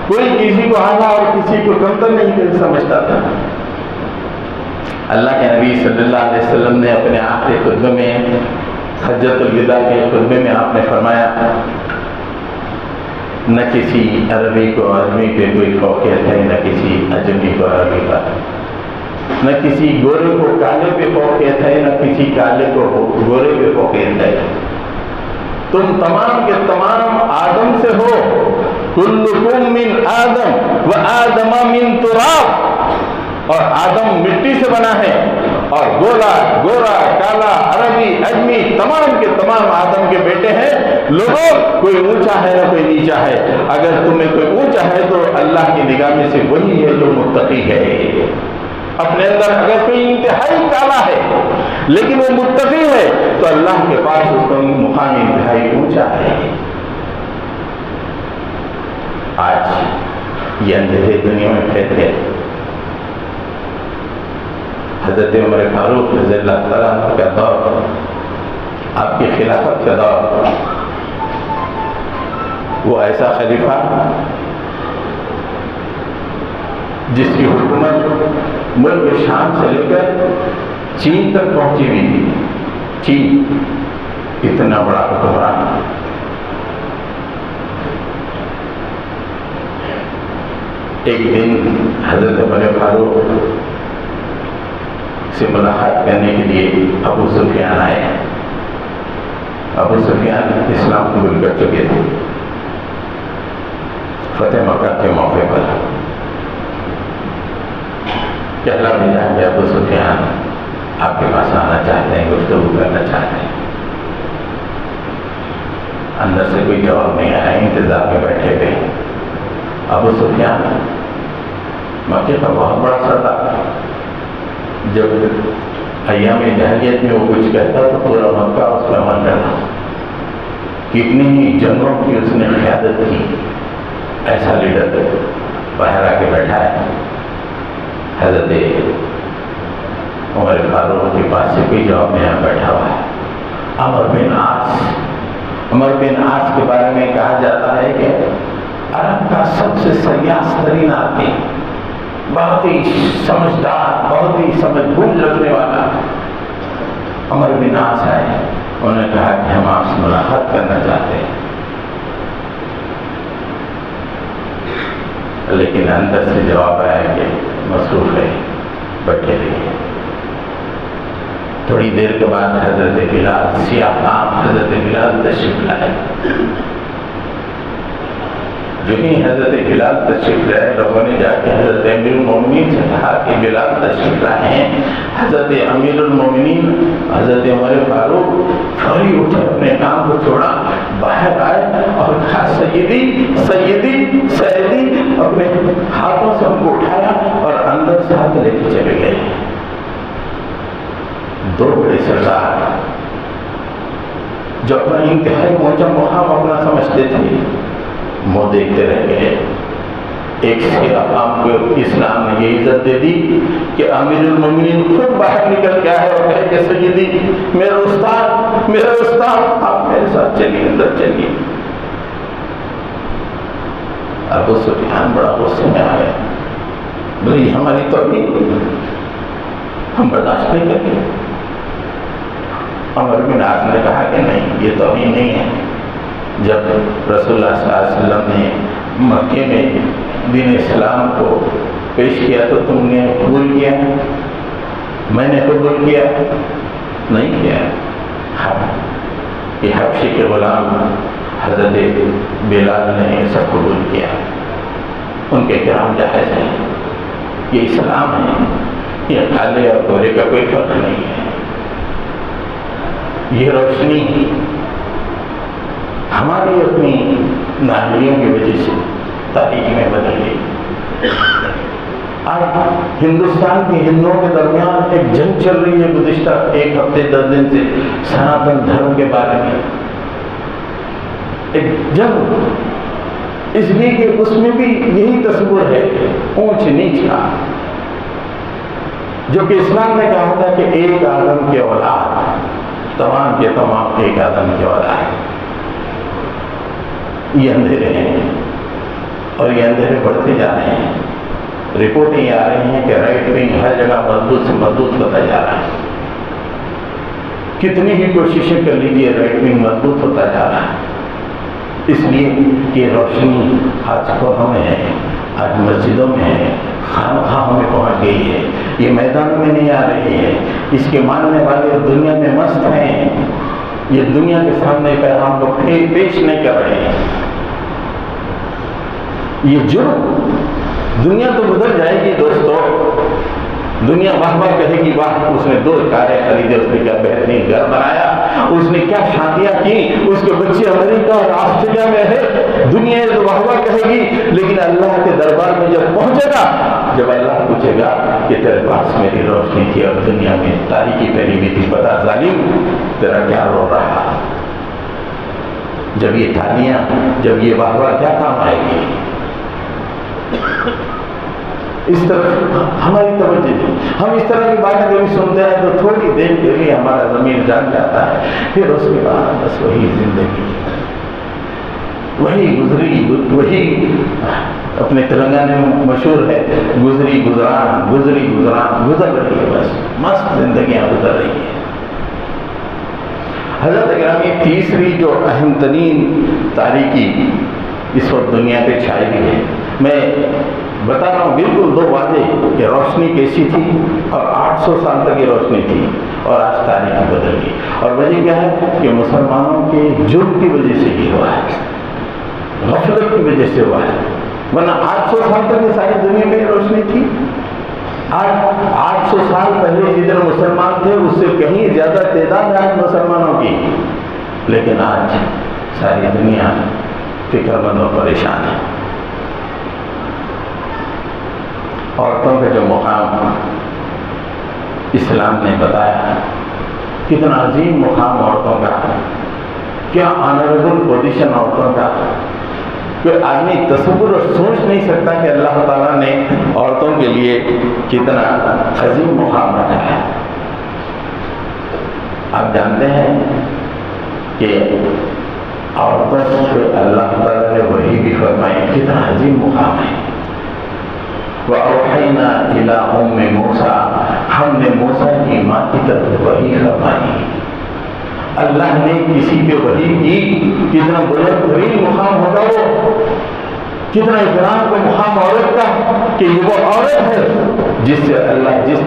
کوئی کسی کو اعلیٰ اور کسی کو کمتر نہیں سمجھتا تھا۔ اللہ کے نبی صلی اللہ علیہ وسلم نے اپنے آخری خطبے میں، حجۃ الوداع کے خطبے میں آپ نے فرمایا، نہ کسی عربی کو عجمی پہ کوئی فوقیت ہے، نہ کسی عجمی کو عربی پر، نہ کسی گورے کو کالے پہ فوقیت ہے، نہ کسی کالے کو گورے پہ فوقیت ہے، تم تمام کے تمام آدم سے ہو، کلکم من آدم و آدم من تراب، اور آدم مٹی سے بنا ہے اور گورا کالا عربی اجمی تمام کے تمام آدم کے بیٹے ہیں. لوگوں کوئی اونچا ہے نہ کوئی نیچا ہے. اگر تمہیں کوئی اونچا ہے تو اللہ کی نگاہ میں سے وہی ہے جو متقی ہے. اپنے اندر اگر کوئی انتہائی کالا ہے لیکن وہ متقی ہے تو اللہ کے پاس اس کا مقام انتہائی اونچا ہے. آج یہ اندھیرے دنیا میں پھیلتے ہیں. حضرت عمر فاروق رضی اللہ تعالیٰ عنہ کا دور، آپ کی خلافت کا دور، وہ ایسا خلیفہ جس کی حکومت ملک شام سے لے کر چین تک پہنچی ہوئی تھی. چین اتنا بڑا حکمران. ایک دن حضرت عمر فاروق سے ملاقات کرنے کے لیے ابو سفیان آئے. ابو سفیان اسلام قبول کر چکے تھے. فتح مکہ کے موقع پر کہلا بھیجا کہ ابو سفیان آپ کے پاس آنا چاہتے ہیں، گفتگو کرنا چاہتے ہیں. اندر سے کوئی جواب نہیں آیا، انتظار میں بیٹھے ہوئے. ابو سفیان مکے کا بہت بڑا سردار، جب ایام جاہلیت میں وہ کچھ کہتا تو پورا مکہ اس پہ عمل کرتا. کتنی ہی جنگوں کی اس نے قیادت کی. ایسا لیڈر باہر آ کے بیٹھا ہے. حضرت عمر فاروق کے پاس سے کوئی جواب میں یہاں بیٹھا ہوا ہے. عمر بن عاص کے بارے میں کہا جاتا ہے کہ عرب کا سب سے سیاس ترین آدمی، بہت ہی سمجھدار، بہت ہی سمجھ بوجھ رکھنے والا عمر بن عاص ہے. انہوں نے کہا کہ ہم آپ سے ملاقات کرنا چاہتے ہیں. لیکن اندر سے جواب آیا کہ مصروف ہے، بیٹھے رہیے. تھوڑی دیر کے بعد حضرت بلال، سیاہ فام حضرت بلال تشریف لائے. جو ہی حضرت بلال تشریف لائے، لوگوں نے جا کے حضرت امیر المومنین سے کہا کہ بلال تشریف لائے ہیں. حضرت امیر المومنین حضرت عمر فاروق فوری اٹھے، اپنے کام کو چھوڑا، باہر آئے اور کہا سیدی سیدی سیدی. اپنے ہاتھوں سے ہم کو اٹھایا اور اندر سے ہاتھ لے کے چلے گئے. دو بڑے سردار جو اپنا انتہائی اونچا مقام اپنا سمجھتے تھے، منہ دیکھتے رہ گئے. ایک سیاہ فام کو اسلام نے یہ عزت دے دی کہ امیر المومنین خود باہر نکل کے آئے اور کہے کہ سیدی میرا استاد آپ میرے ساتھ چلیے، اندر چلیے. ابو سفیان بڑا غصے میں آ گیا. بولے یہ ہماری توہین، ہم برداشت نہیں کریں گے. عمر بن عاص نے کہا کہ نہیں، یہ توہین نہیں ہے. جب رسول اللہ صلی اللہ علیہ وسلم نے مکے میں دین اسلام کو پیش کیا تو تم نے قبول کیا؟ میں نے قبول کیا نہیں کیا. یہ حبشی کے غلام حضرت بلال نے سب قبول کیا. ان کے کرام جائز ہیں. یہ اسلام ہے، یہ کالے اور گورے کا کوئی فرق نہیں ہے. یہ روشنی ہماری اپنی نااہلیوں کی وجہ سے تاریخ میں بدل گئی. آج ہندوستان کے ہندوؤں کے درمیان ایک جنگ چل رہی ہے گزشتہ ایک ہفتے 10 دن سے سناتن دھرم کے بارے میں. ایک جنگ، اس لیے کہ اس میں بھی یہی تصور ہے اونچ نیچ کا، جو کہ اسلام نے کہا تھا کہ ایک آدم کے اولاد، تمام کے تمام ایک آدم کے اولاد. یہ اندھیرے ہیں اور یہ اندھیرے بڑھتے جا رہے ہیں. رپورٹیں یہ آ رہی ہیں کہ رائٹ ونگ ہر جگہ مضبوط سے مضبوط ہوتا جا رہا ہے. کتنی ہی کوششیں کر لیجیے، رائٹ ونگ مضبوط ہوتا جا رہا ہے. اس لیے کہ روشنی آج خبروں میں ہے، آج مسجدوں میں ہے، خانقاہوں میں پہنچ گئی ہے. یہ میدانوں میں نہیں آ رہی ہے. اس کے ماننے والے دنیا میں مست ہیں. یہ دنیا کے سامنے پیغام کو پیش نہیں کر رہے ہیں. یہ جرم، دنیا تو بدل جائے گی دوستو، دنیا واہ واہ کہے گی، واہ اس نے 2 کاریں خریدے، اس نے کیا بہترین گھر بنایا، اس نے کیا شادیاں کی، اس کے بچے امریکہ اور آسٹریلیا میں ہے، دنیا واہ واہ کہے گی، لیکن اللہ کے دربار میں جب پہنچے گا، جب اللہ پوچھے گا کہ تیرے پاس میری روشنی تھی اور دنیا میں تاریکی پھیلی ہوئی تھی، بتا ظالم تیرا کیا رو رہا؟ جب یہ تھالیاں، جب یہ واہ واہ کیا کام آئے گی؟ اس طرح ہماری توجہ نہیں، ہم اس طرح کی باتیں کبھی سنتے ہیں تو تھوڑی دیر کے لیے ہمارا ضمیر جان جاتا ہے، پھر اس کے بعد بس وہی زندگی، وہی گزری، وہی اپنے تلنگانے میں مشہور ہے، گزری گزران گزری گزران، گزر رہی ہے، بس مست زندگیاں گزر رہی ہیں۔ حضرت گرامی، تیسری جو اہم ترین تاریکی اس وقت دنیا پہ چھائی ہوئی ہے، میں بتا رہا ہوں بالکل 2 واضح کہ روشنی کیسی تھی اور 800 سال تک یہ روشنی تھی اور آج تاریخ بدل گئی، اور وجہ کیا ہے کہ مسلمانوں کے جرم کی وجہ سے یہ ہوا ہے، غفلت کی وجہ سے ہوا ہے، ورنہ 800 سال تک یہ ساری دنیا میں روشنی تھی۔ آج 800 سال پہلے جتنے مسلمان تھے اس سے کہیں زیادہ تعداد ہے آج مسلمانوں کی، لیکن آج ساری دنیا فکر مند اور پریشان ہے۔ عورتوں کا جو مقام اسلام نے بتایا، کتنا عظیم مقام عورتوں کا، کیا آنریبل پوزیشن عورتوں کا، کوئی آدمی تصور اور سوچ نہیں سکتا کہ اللہ تعالیٰ نے عورتوں کے لیے کتنا عظیم مقام رکھا ہے۔ آپ جانتے ہیں کہ عورتوں سے اللہ تعالیٰ نے وحی بھی فرمائی، کتنا عظیم مقام ہے۔ وَأَوْحَيْنَا إِلَىٰ أُمِّ مُوسَىٰ، ہم نے موسیٰ کی ماں کی طرف وحی فرمائی۔ اللہ نے کسی پہ وحی کی، کتنا بلند ترین مقام ہوگا وہ، کتنا اکرام کا مقام عورت کا، کہ یہ وہ عورت ہے جس پہ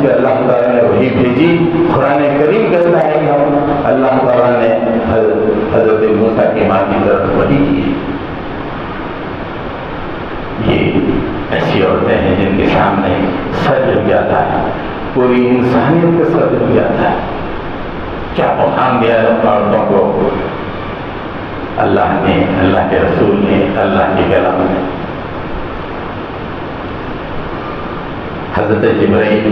اللہ تعالیٰ نے وحی بھیجی۔ قرآن کریم کہتا ہے کہ اللہ تعالیٰ نے حضرت موسیٰ کی ماں کی طرف وحی کی۔ یہ ایسی عورتیں ہیں جن کے سامنے سر جھک جاتا ہے، پوری انسانیت کا سر جھک جاتا ہے۔ کیا مقام دیا ہے عورتوں کو اللہ نے، اللہ کے رسول نے، اللہ کے کلام نے۔ حضرت جبرائیل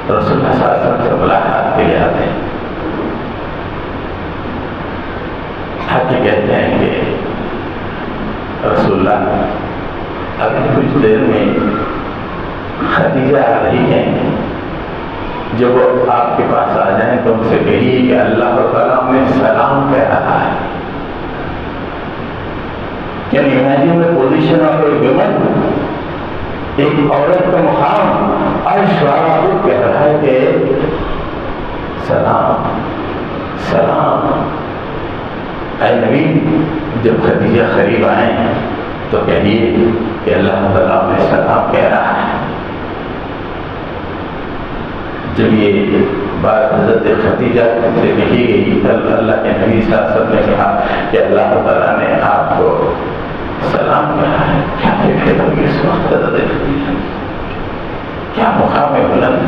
رسول اللہ صلی اللہ علیہ وسلم سے ملاقات کے لیے آتے ہیں، آتے کہتے ہیں کہ رسول اللہ ابھی کچھ دیر میں خدیجہ آ رہی ہیں، جب وہ آپ کے پاس آ جائیں تو ان سے کہیے کہ اللہ تعالیٰ میں سلام کہہ رہا ہے۔ Can you imagine the position of a women, ایک عورت کا مقام، عرش والا خود کہہ رہا ہے کہ سلام سلام۔ اے نبی، جب خدیجہ قریب آئیں تو کہیے کہ اللہ تعالیٰ میں سلام کہہ رہا ہے۔ جب یہ بات حضرت خدیجہ سے کہی گئی، اللہ کے نبی صلی اللہ علیہ وسلم نے کہا کہ اللہ تعالیٰ نے آپ کو سلام کہا ہے۔ کیا کیفیت ہوگی اس وقت حضرت خدیجہ، کیا مقام بلند؟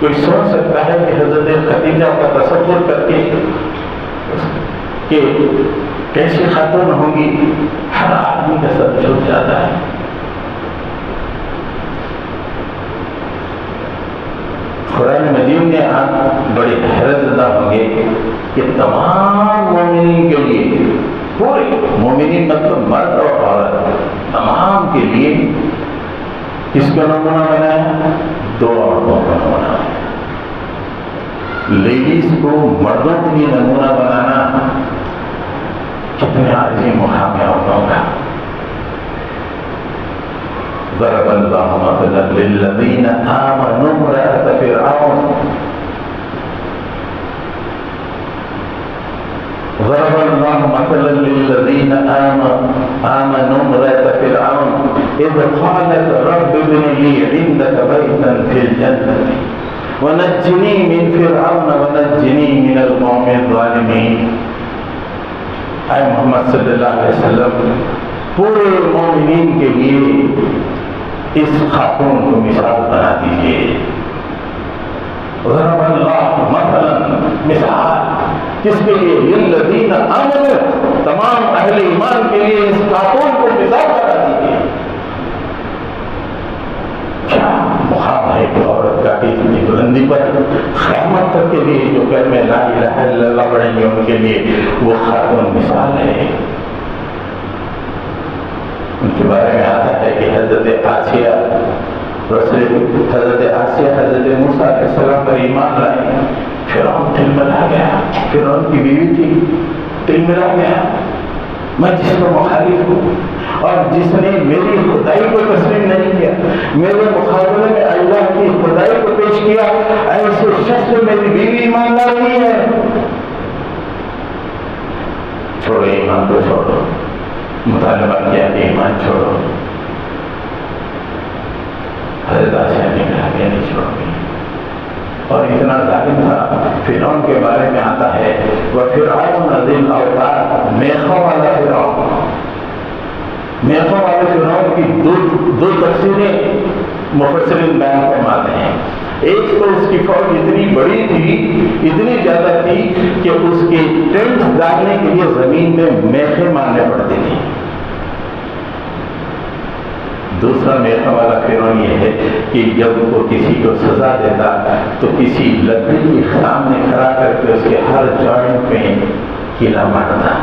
کوئی سوچ سکتا ہے کہ حضرت خدیجہ کا تصور کر کے کہ کیسی خاتون ہوں گی؟ ہر آدمی کا سر جھک جاتا ہے۔ قرآن مجید میں آپ بڑے حیرت زدہ ہوں گے کہ تمام مومنین کے لیے، پورے مومنین مطلب مرد اور عورت تمام کے لیے کس کا نمونہ بنایا؟ 2 عورتوں کا نمونہ بنایا۔ لیڈیز کو مردوں کے لیے نمونہ بنانا کتنے عظیم مقام ہے عورتوں کا۔ ضرب اللہ مثلا للذین آمنوا امرأة فرعون، ضرب اللہ مثلا للذین آمنوا امرأة فرعون اذ قالت رب ابن لی عندک بیتا فی الجنة ونجنی من فرعون ونجنی من القوم الظالمین۔ اے محمد صلی اللہ علیہ وسلم، پورے مومنین کے لیے اس خاتون کو مثال بنا دیجیے. ضرب اللہ مثلا مثال کس کے لیے؟ للذین آمنوا، تمام اہل ایمان کے لیے اس خاتون کو مثال بنا دیجیے. کیا مقام ہے کہ عورت کا اتنی بلندی پر قیامت تک کے لیے جو گھر میں لا الہ الا اللہ پڑھیں گے ان کے لیے وہ خاتون مثال ہے. ان کے بارے میں آتا ہے کہ حضرت آسیہ حضرت موسیٰ علیہ السلام پر ایمان لائے. فرعون تلملا گیا، فرعون کی بیوی تھی، تلملا گیا میں جس کو مخالف ہوں اور جس نے میری خدائی کو تسلیم نہیں کیا، میرے مقابلے میں اللہ کی خدائی کو پیش کیا، ایسے شخص سے میری بیوی ایمان لا رہی ہے. چھوڑو ایمان کو، چھوڑو مطالبہ کیا کہ ایمان چھوڑو. حضرت آسیہ نے کہا کہ نہیں چھوڑ گئی. اور اتنا ظالم تھا. فرعون کے بارے میں آتا ہے وَفِرْعَوْنَ ذِي الْأَوْتَادِ، میخوں والا فرعون. میخوں والے فرعون کی دو تفسیریں مفسرین بیان فرماتے ہیں. ایک تو اس کی فوج اتنی بڑی تھی، اتنی زیادہ تھی کہ اس کے ٹینٹ ڈالنے کے لیے زمین میں میخیں مارنے پڑتی تھی. دوسرا میخوں والا فرعون یہ ہے کہ جب وہ کسی کو سزا دیتا تو کسی لکڑی کے سامنے کھڑا کر کے اس کے ہر جوائنٹ میں کیلا مارتا.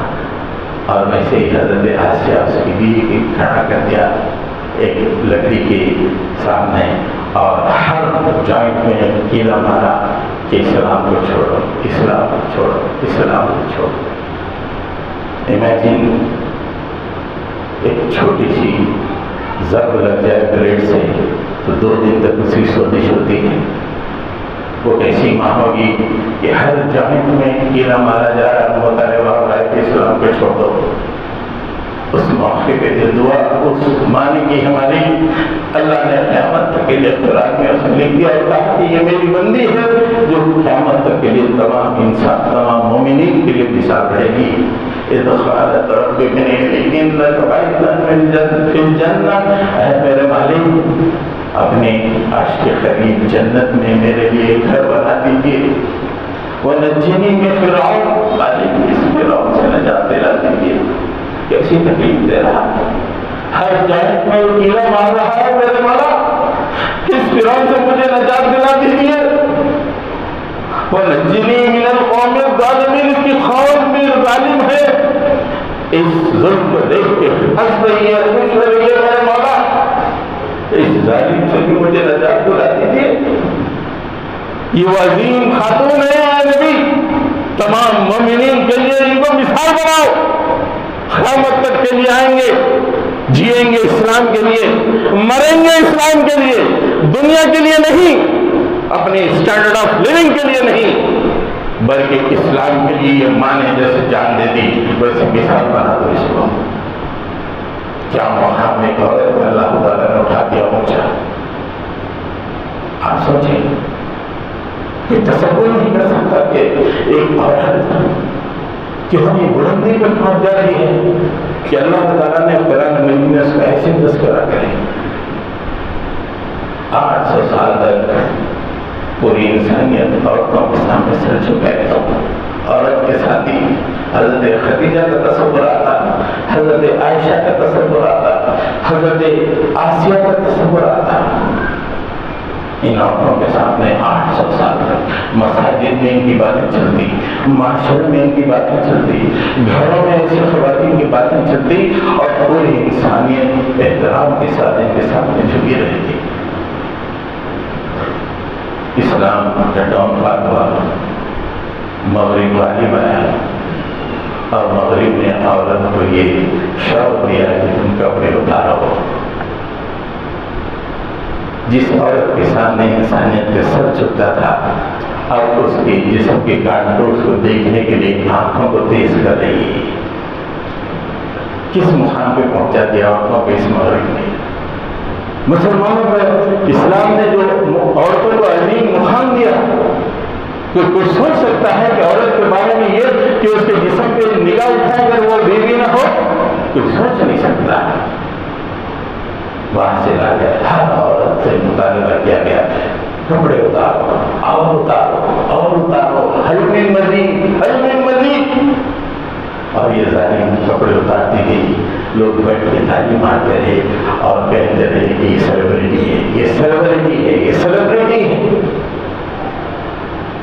اور ویسے ہی حضرت آسیہ اس کی بیوی کو کھڑا کر دیا ایک لکڑی کے سامنے اور ہر جوائنٹ میں کیلا مارا کہ اسلام کو چھوڑو، اسلام کو چھوڑو، اسلام کو چھوڑو. امیجن ایک چھوٹی سی ضرب لگ جائے بلیڈ سے تو 2 دن تک اس کی سوزش ہوتی ہے. وہ کیسی ماں ہوگی کہ ہر جوائنٹ میں کیلا مارا جا رہا مطالبہ ہو رہا ہے کہ اسلام کو چھوڑ دو. اس موقع پہ جو دعا اس معنی کی ہماری اللہ نے قیامت تک کے لیے قرآن میں اس نے لکھ دیا اور کہا کہ یہ میری بندی ہے جو قیامت تک کے لیے تمام انسان، تمام مومنین کے لیے مثال رہے گی. اذ قالت رب ابن لك بیتا فی الجنہ، اے میرے مالک اپنے عرش کے قریب جنت میں میرے لیے گھر بنا دیجیے. ونجنی من فرعون، مالک اس فرعون سے نجات دلا دیجیے. کیسی تکلیف دے رہا ہے، ہر جانب میں کیلا مار رہا ہے. میرے مولا اس فرعون سے مجھے نجات دلا دیجیے. وَنَجِّنِي مِنَ الْقَوْمِ الظَّالِمِينَ، اس کی قوم میں ظالم ہے. اس ظلم کو دیکھ کے ہنس رہی ہے، خوش ہو رہی ہے. میرے مولا اس ظالم سے بھی مجھے نجات دلا دیجیے. یہ عظیم خاتون ہے اے نبی، تمام مومنین کے لیے ان کو مثال بناؤ. قیامت تک کے لیے آئیں گے، جیئیں گے اسلام کے لیے، مریں گے اسلام کے لیے، دنیا کے لیے نہیں، اپنے اسٹینڈرڈ آف لیونگ کے لیے نہیں، بلکہ اسلام کے لیے. یہ ماں نے جیسے جان دے دی ویسے مثال بنا دو اس کو. کیا موقع میں اللہ تعالیٰ نے اٹھا دیا اونچا. آپ سوچیں کہ تصور نہیں کر سکتا کہ ایک عورت کتنی بلندی پر پہنچ جا رہی ہے کہ اللہ تعالیٰ نے قرآن مجید میں اس کا ایسے تذکرہ کرے. 800 سال تک پوری انسانیت عورتوں کے سامنے سر جھکائے. عورت کے ساتھ ہی حضرت خدیجہ کا تصور آتا، حضرت عائشہ کا تصور آتا، حضرت آسیہ کا تصور آتا. ان عورتوں کے سامنے 800 سال تک مساجد میں ان کی باتیں چلتی، معاشرے میں ان کی باتیں چلتی، گھروں میں ایسی خواتین کی باتیں چلتی اور پوری انسانیت احترام کے ساتھ ان کے سامنے جھکی رہتی. اسلام کا ڈاؤن فال ہوا، مغرب غالب آیا اور مغرب نے عورت کو یہ شوق دیا کہ تم کپڑے اتارو. جس عورت کے سامنے انسانیت کے سر جھکتا تھا اب اس کے جسم کے کانٹورز کو دیکھنے کے لیے آنکھوں کو تیز کر رہی ہے. کس مقام پہ پہنچا دیا عورتوں کو اس مغرب نے. مسلمانوں پر اسلام نے جو عورتوں کو عظیم مقام دیا، کوئی سوچ سکتا ہے کہ عورت کے بارے میں یہ کہ اس کے جسم پہ نگاہ اٹھائے اگر وہ بیوی نہ ہو؟ کوئی سوچ نہیں سکتا. وہاں سے لا کر ہر عورت سے مطالبہ کیا گیا کپڑے اتارو اور اتارو اور اتارو، حل من مزید حل من مزید. اور یہ ظالم کپڑے اتارتی گئی، لوگ بیٹھ کے تالی مارتے رہے اور کہتے رہے کہ یہ سیلیبریٹی ہے، یہ سیلیبریٹی ہے، یہ سیلیبریٹی ہے.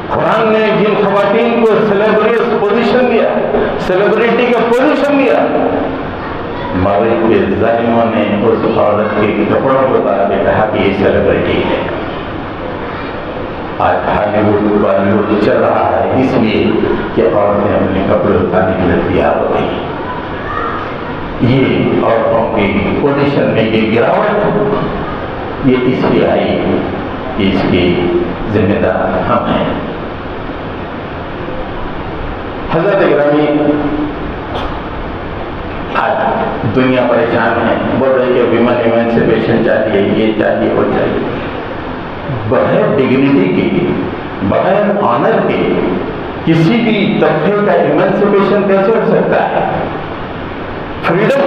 قرآن نے جن خواتین کو سیلیبریٹی پوزیشن دیا، سیلیبریٹی کا پوزیشن دیا، مغرب کے ظالموں نے اس عورت کے کپڑوں کو اتار کے کہا کہ یہ سیلیبریٹی ہے. آج ہالی ووڈ بالی ووڈ چل رہا ہے اس لیے کہ عورتیں اپنے کپڑے اتارنے کے لیے تیار ہو گئی. یہ عورتوں کی پوزیشن میں یہ گراوٹ یہ اس لیے آئی کہ اس کی ذمہ دار ہم ہیں. حضرت گرامی، آج دنیا پریشان ہے، بول رہے کہ ویمن ایمانسپیشن چاہیے، یہ چاہیے وہ چاہیے. بغیر ڈگنیٹی کے، بغیر آنر کے کسی بھی طبقے کا ایمانسپیشن کیسے ہو سکتا ہے؟ فریڈم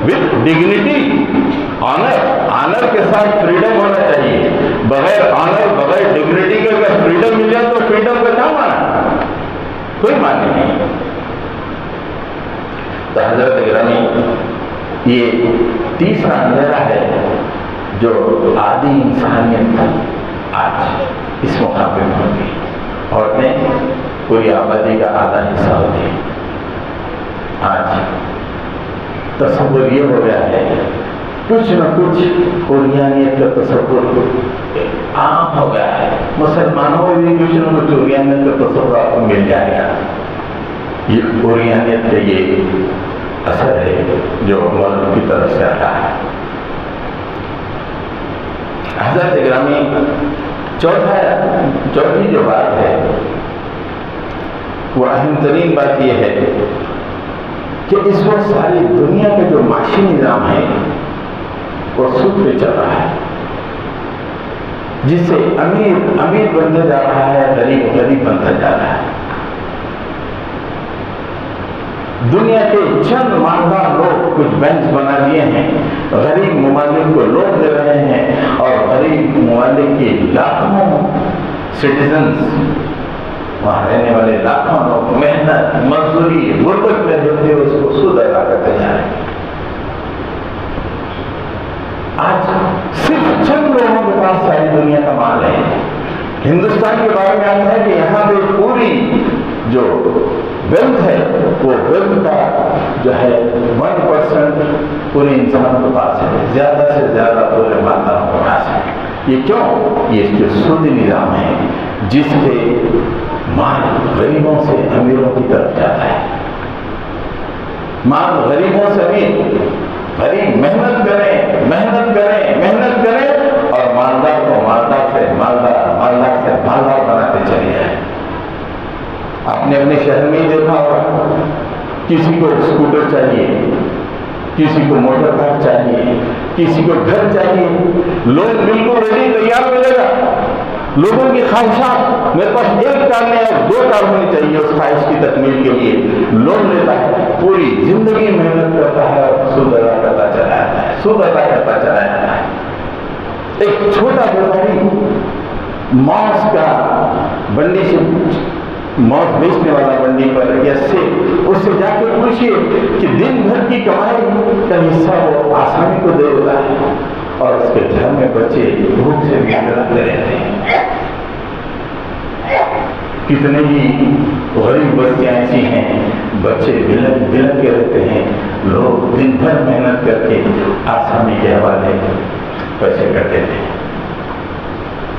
وتھ ڈگنیٹی، آنر کے ساتھ فریڈم ہونا چاہیے. بغیر آنر بغیر ڈگنیٹی کے اگر فریڈم مل جائے تو فریڈم کا کیا مانا؟ کوئی معنی نہیں. تو حضرت گرامی، یہ تیسرا اندھیرا ہے جو آدھی انسانیت آج اس مقابلے میں ہوگی. عورتیں پوری آبادی کا آدھا حصہ ہوتی ہے. آج تصور یہ ہو گیا ہے، کچھ نہ کچھ عریانیت کا تصور عام ہو گیا ہے. مسلمانوں میں بھی کچھ نہ کچھ عریانیت کا تصور آپ کو مل جائے گا. یہ عریانیت کا یہ اثر ہے جو مولوی کی طرف سے آتا ہے. حضرت گرامی، چوتھی جو بات ہے وہ اہم ترین بات یہ ہے کہ اس وقت ساری دنیا کا جو معاشی نظام ہے وہ سود پہ چل رہا ہے، جس سے امیر بنتا جا رہا ہے، غریب بنتا جا رہا ہے. دنیا کے چند مالدار لوگ کچھ بینک بنا لیے ہیں، غریب ممالک کو لوٹ دے رہے ہیں، اور غریب ممالک کے لاکھوں سٹیزنز، وہاں رہنے والے لاکھوں لوگ محنت مزدوری غربت میں رہتے ہوئے اس کو سود ادا کرتے جا رہے ہیں. آج صرف چند لوگوں کے پاس ساری دنیا کا مال ہے. ہندوستان کے بارے میں آتا ہے کہ یہاں پہ پوری جو ویلتھ ہے وہ ویلتھ کا جو ہے 1% پورے انسانوں کے پاس ہے، زیادہ سے زیادہ پورے مالداروں کے پاس ہے. یہ کیوں؟ یہ اس کے سودی نظام ہے جس کے مال غریبوں سے امیروں کی طرف جاتا ہے. مال غریبوں سے امیر، غریب محنت کریں اور مالدار کو مالدار سے مالدار بناتے چلے جائیں. آپ نے اپنے شہر میں ہی دیکھا ہوگا، کسی کو اسکوٹر چاہیے، کسی کو موٹر کار چاہیے، کسی کو گھر چاہیے. لوگ بالکل ریڈی تیار ملے گا. لوگوں کی خواہشات، میرے پاس 1 کار نہیں ہے 2 کار ہونی چاہیے اس خواہش کی تکمیل کے لیے. لون لیتا ہے، پوری زندگی محنت کرتا ہے اور سود ادا کرتا چلا جاتا ہے. ایک چھوٹا بیپاری ماس کا بنڈی سے موت بیچنے والا بنڈی پر یا سے اس سے جا کے پوچھئے کہ دن بھر کی کمائی کا حصہ وہ آسانی کو دے دیتا ہے اور اس کے گھر میں بچے بھوک سے گڑگڑاتے رہتے ہیں. کتنے ہی غریب بستیاں ایسی ہیں، بچے بلک کے رہتے ہیں. لوگ دن بھر محنت کر کے آسانی کے حوالے پیسے کرتے تھے.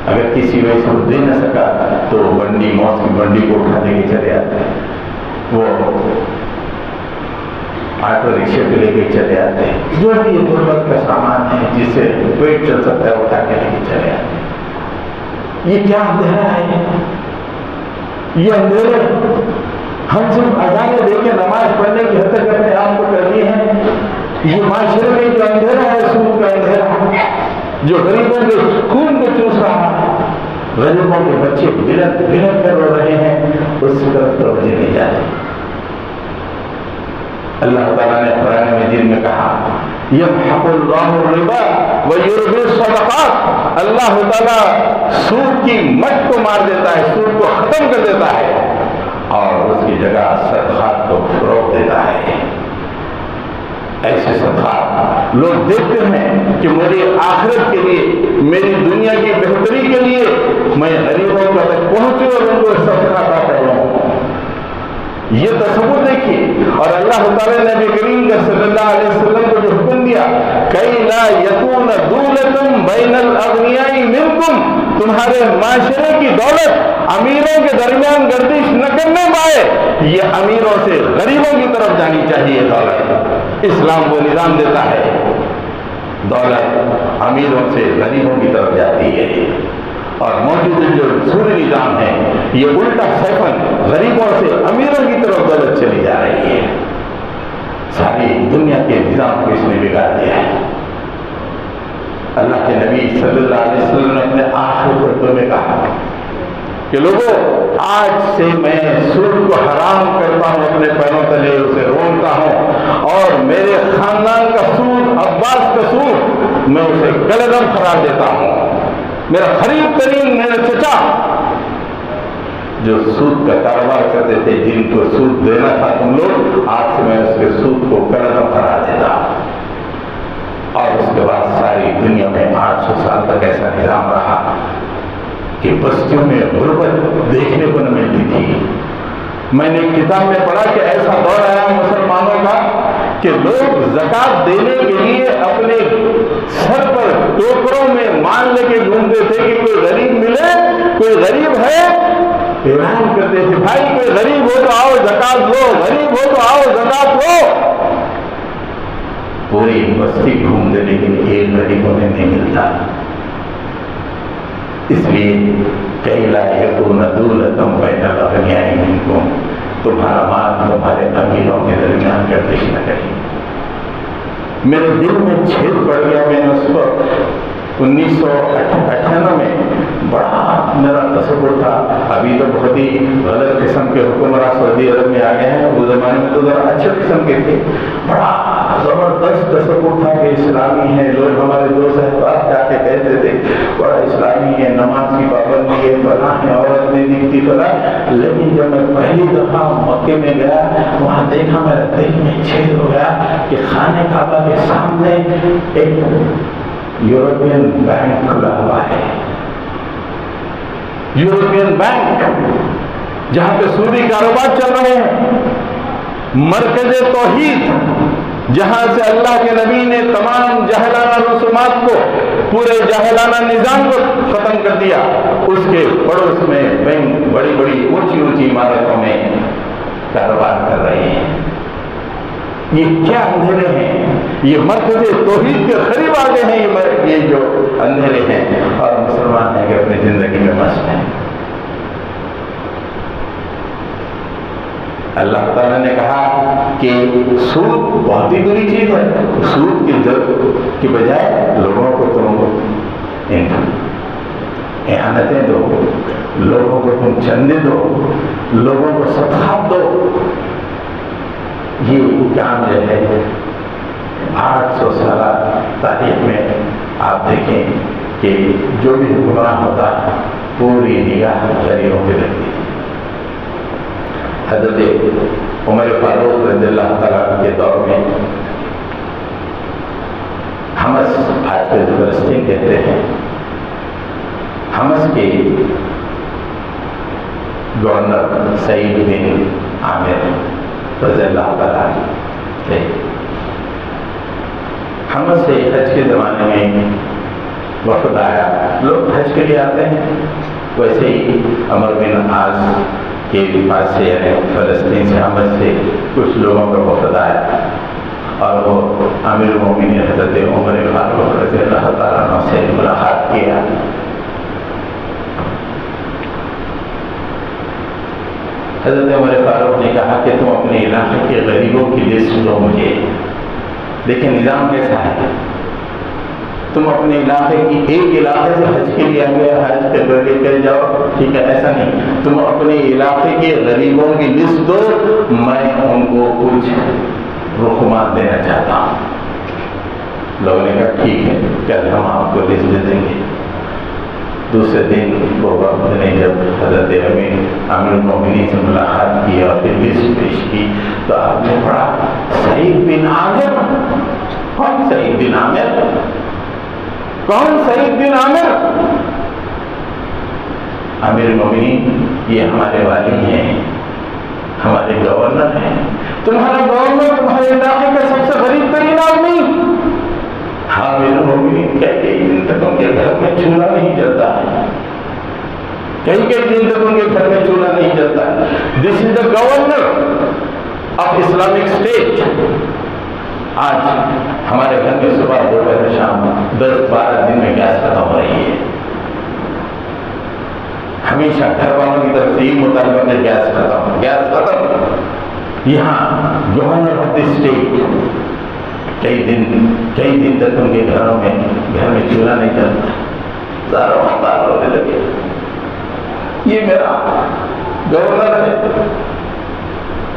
اگر کسی وجہ سے وہ دے نہ سکا تو بنڈی کو اٹھانے کے چلے آتے ہیں. وہ آٹو رکشے پہ لے کے چلے آتے ہیں. جو بھی غربت کا سامان ہے جس سے پیٹ چل سکتا ہے اٹھا کے لے کے چلے آتے ہیں. یہ کیا اندھیرا ہے؟ یہ اندھیرے ہم صرف اذانیں دے کے نماز پڑھنے کی حد تک اپنے آپ کو کر لیے ہیں. یہ معاشرے میں جو اندھیرا ہے، سود کا اندھیرا جو غریبوں کے خون کو چوس رہا ہے، غریبوں کے بچے بلک کر رو رہے ہیں، اس طرف توجہ نہیں جاتی. اللہ تعالیٰ نے قرآن مجید میں کہا یمحق اللہ الربا ویربی الصدقات، اللہ تعالیٰ سود کی مٹ کو مار دیتا ہے، سود کو ختم کر دیتا ہے اور اس کی جگہ صدقات کو فروغ دیتا ہے۔ ایسے صدقات لوگ دیکھتے ہیں کہ میری آخرت کے لیے، میری دنیا کی بہتری کے لیے میں غریبوں تک پہنچوں اور ان کو صدقہ عطا کروں۔ یہ تصور دیکھیے، اور اللہ تعالیٰ نے نبی کریم صلی اللہ علیہ وسلم کو جو حکم دیا، کئی لا یکون دولتم بین الاغنیاء منکم، تمہارے معاشرے کی دولت امیروں کے درمیان گردش نہ کرنے پائے، یہ امیروں سے غریبوں کی طرف جانی چاہیے دولت۔ اسلام وہ نظام دیتا ہے، دولت امیروں سے غریبوں کی طرف جاتی ہے، اور موجودہ جو سوری نظام ہے یہ الٹا سیفن غریبوں سے امیروں کی طرف دولت چلی جا رہی ہے۔ ساری دنیا کے نظام کو اس نے بگاڑ دیا ہے۔ اللہ کے نبی صلی اللہ علیہ وسلم نے اپنے آخری خطبے میں کہا کہ لوگوں، آج سے میں سود کو حرام کرتا ہوں، اپنے پیروں تلے اسے رونتا ہوں، اور میرے خاندان کا سود، عباس کا سود، میں اسے گلدم قرار دیتا ہوں۔ میرا قریب ترین میرا چچا جو سود کا کاروبار کرتے تھے، جن کو سود دینا تھا تم لوگ، آج سے میں اس کے سود کو گلدم قرار دیتا ہوں۔ اور اس کے بعد ساری دنیا میں 800 سال تک ایسا نظام رہا کہ بستیوں میں غربت دیکھنے کو نہ ملتی تھی۔ میں نے ایک کتاب میں پڑھا کہ ایسا دور آیا مسلمانوں کا کہ لوگ زکوٰۃ دینے کے لیے اپنے سر پر ٹوکروں میں مال لے کے گھومتے تھے کہ کوئی غریب ملے، کوئی غریب ہے، اعلان کرتے تھے بھائی کوئی غریب ہو تو آؤ زکوٰۃ لو، غریب ہو تو آؤ زکوٰۃ لو۔ پوری بستی گھومتے لیکن ایک غریب ہونے نہیں ملتا۔ اس لیے کئی لا یکون دولتم بین الاغنیاء منکم، تمہارا مال تمہارے امیروں کے درمیان گردش نہ کرے۔ میرے دل میں چھید پڑ گیا، میں نے اس وقت 1998 میں بڑا میرا تصور تھا، ابھی تو بہت ہی غلط قسم کے حکمراں سعودی عرب میں آ گئے ہیں، اس زمانے میں تو ذرا اچھے قسم کے تھے، بڑا زبردست تصور تھا کہ اسلامی ہے، لوگ ہمارے دوست احباب جا کے کہتے تھے بڑا اسلامی ہے، نماز کی پابندی ہے، فلاں ہے، عورت نہیں دکھتی فلاں۔ لیکن جب میں پہلی دفعہ مکے میں گیا، وہاں دیکھا میرے دل میں چھید ہو گیا کہ خانہ کعبہ کے سامنے ایک یورپین بینک کھلا ہوا ہے، یورپین بینک جہاں پہ سودی کاروبار چل رہے ہیں، مرکز توحید جہاں سے اللہ کے نبی نے تمام جاہلانہ رسومات کو، پورے جاہلانہ نظام کو ختم کر دیا، اس کے پڑوس میں بینک بڑی بڑی اونچی اونچی عمارتوں میں کاروبار کر رہے ہیں۔ یہ کیا اندھیرے ہیں، یہ مرکز توحید کے قریب آ گئے ہیں یہ جو اندھیرے ہیں، اور مسلمان ہیں کہ اپنی زندگی میں مست ہیں۔ اللہ تعالیٰ نے کہا کہ سود بہت ہی بری چیز ہے، سود کی بجائے لوگوں کو تم اعانتیں دو، لوگوں کو تم چندے دو، لوگوں کو صدقات دو۔ یہ کام جو ہے 800 سالہ تاریخ میں آپ دیکھیں کہ جو بھی حکمران ہوتا ہے پوری نگاہ غریبوں پہ رہتی ہے۔ حضرت عمر فاروق رضی اللہ تعالیٰ کے دور میں حمص، آج کل فلسطین کہتے ہیں، حمص کے گورنر سعید بن عامر رضی اللہ تعالیٰ تھے۔ حمص سے حج کے زمانے میں وفد آیا، لوگ حج کے لیے آتے ہیں، ویسے ہی عمر بن عاص کے پاس سے یعنی فلسطین سے حمص سے کچھ لوگوں کا وفد آیا، اور وہ امیر المومنین حضرت عمر فاروق رضی اللہ تعالیٰ عنہ سے ملاقات کیا۔ حضرت عمر فاروق نے کہا کہ تم اپنے علاقے کے غریبوں کی لسٹ دو مجھے۔ لیکن نظام کیسا ہے، تم اپنے علاقے کی ایک علاقے سے حج کے لیے آ گئے، حج کر کے جاؤ، ٹھیک ہے، ایسا نہیں، تم اپنے علاقے کے غریبوں کی لسٹ دو، میں ان کو کچھ رقومات دینا چاہتا ہوں۔ لوگوں نے کہا ٹھیک ہے کل ہم آپ کو لسٹ دے دیں گے. دوسرے دن وہ وقت نے جب حضرت امیر المومنین سے ملاقات کی اور پھر لسٹ پیش کی تو آپ نے پڑھا سعید بن عامر. کون سعید بن عامر؟ کون سعید بن عامر؟ امیر المومنین یہ ہمارے والی ہیں، ہمارے گورنر ہیں. تمہارا گورنر تمہارے علاقے کا سب سے غریب ترین آدمی. ہاں میرے مومنین کئی دن تک ان کے گھر میں چولہا نہیں جلتا ہے، کئی دن تک ان کے گھر میں چولہا نہیں جلتا ہے. دس از دا گورنر آف اسلامک اسٹیٹ. آج ہمارے گھر میں صبح دوپہر شام 10-12 دن میں گیس ختم ہو رہی ہے. ہمیشہ گھر والوں کی طرف سے یہ مطالبہ ہے گیس ختم، گیس ختم. یہاں گورنر آف دی اسٹیٹ کئی دن تک ان کے گھر میں چولہا نہیں چلتا. زاروں رونے لگے. یہ میرا گورنر ہے.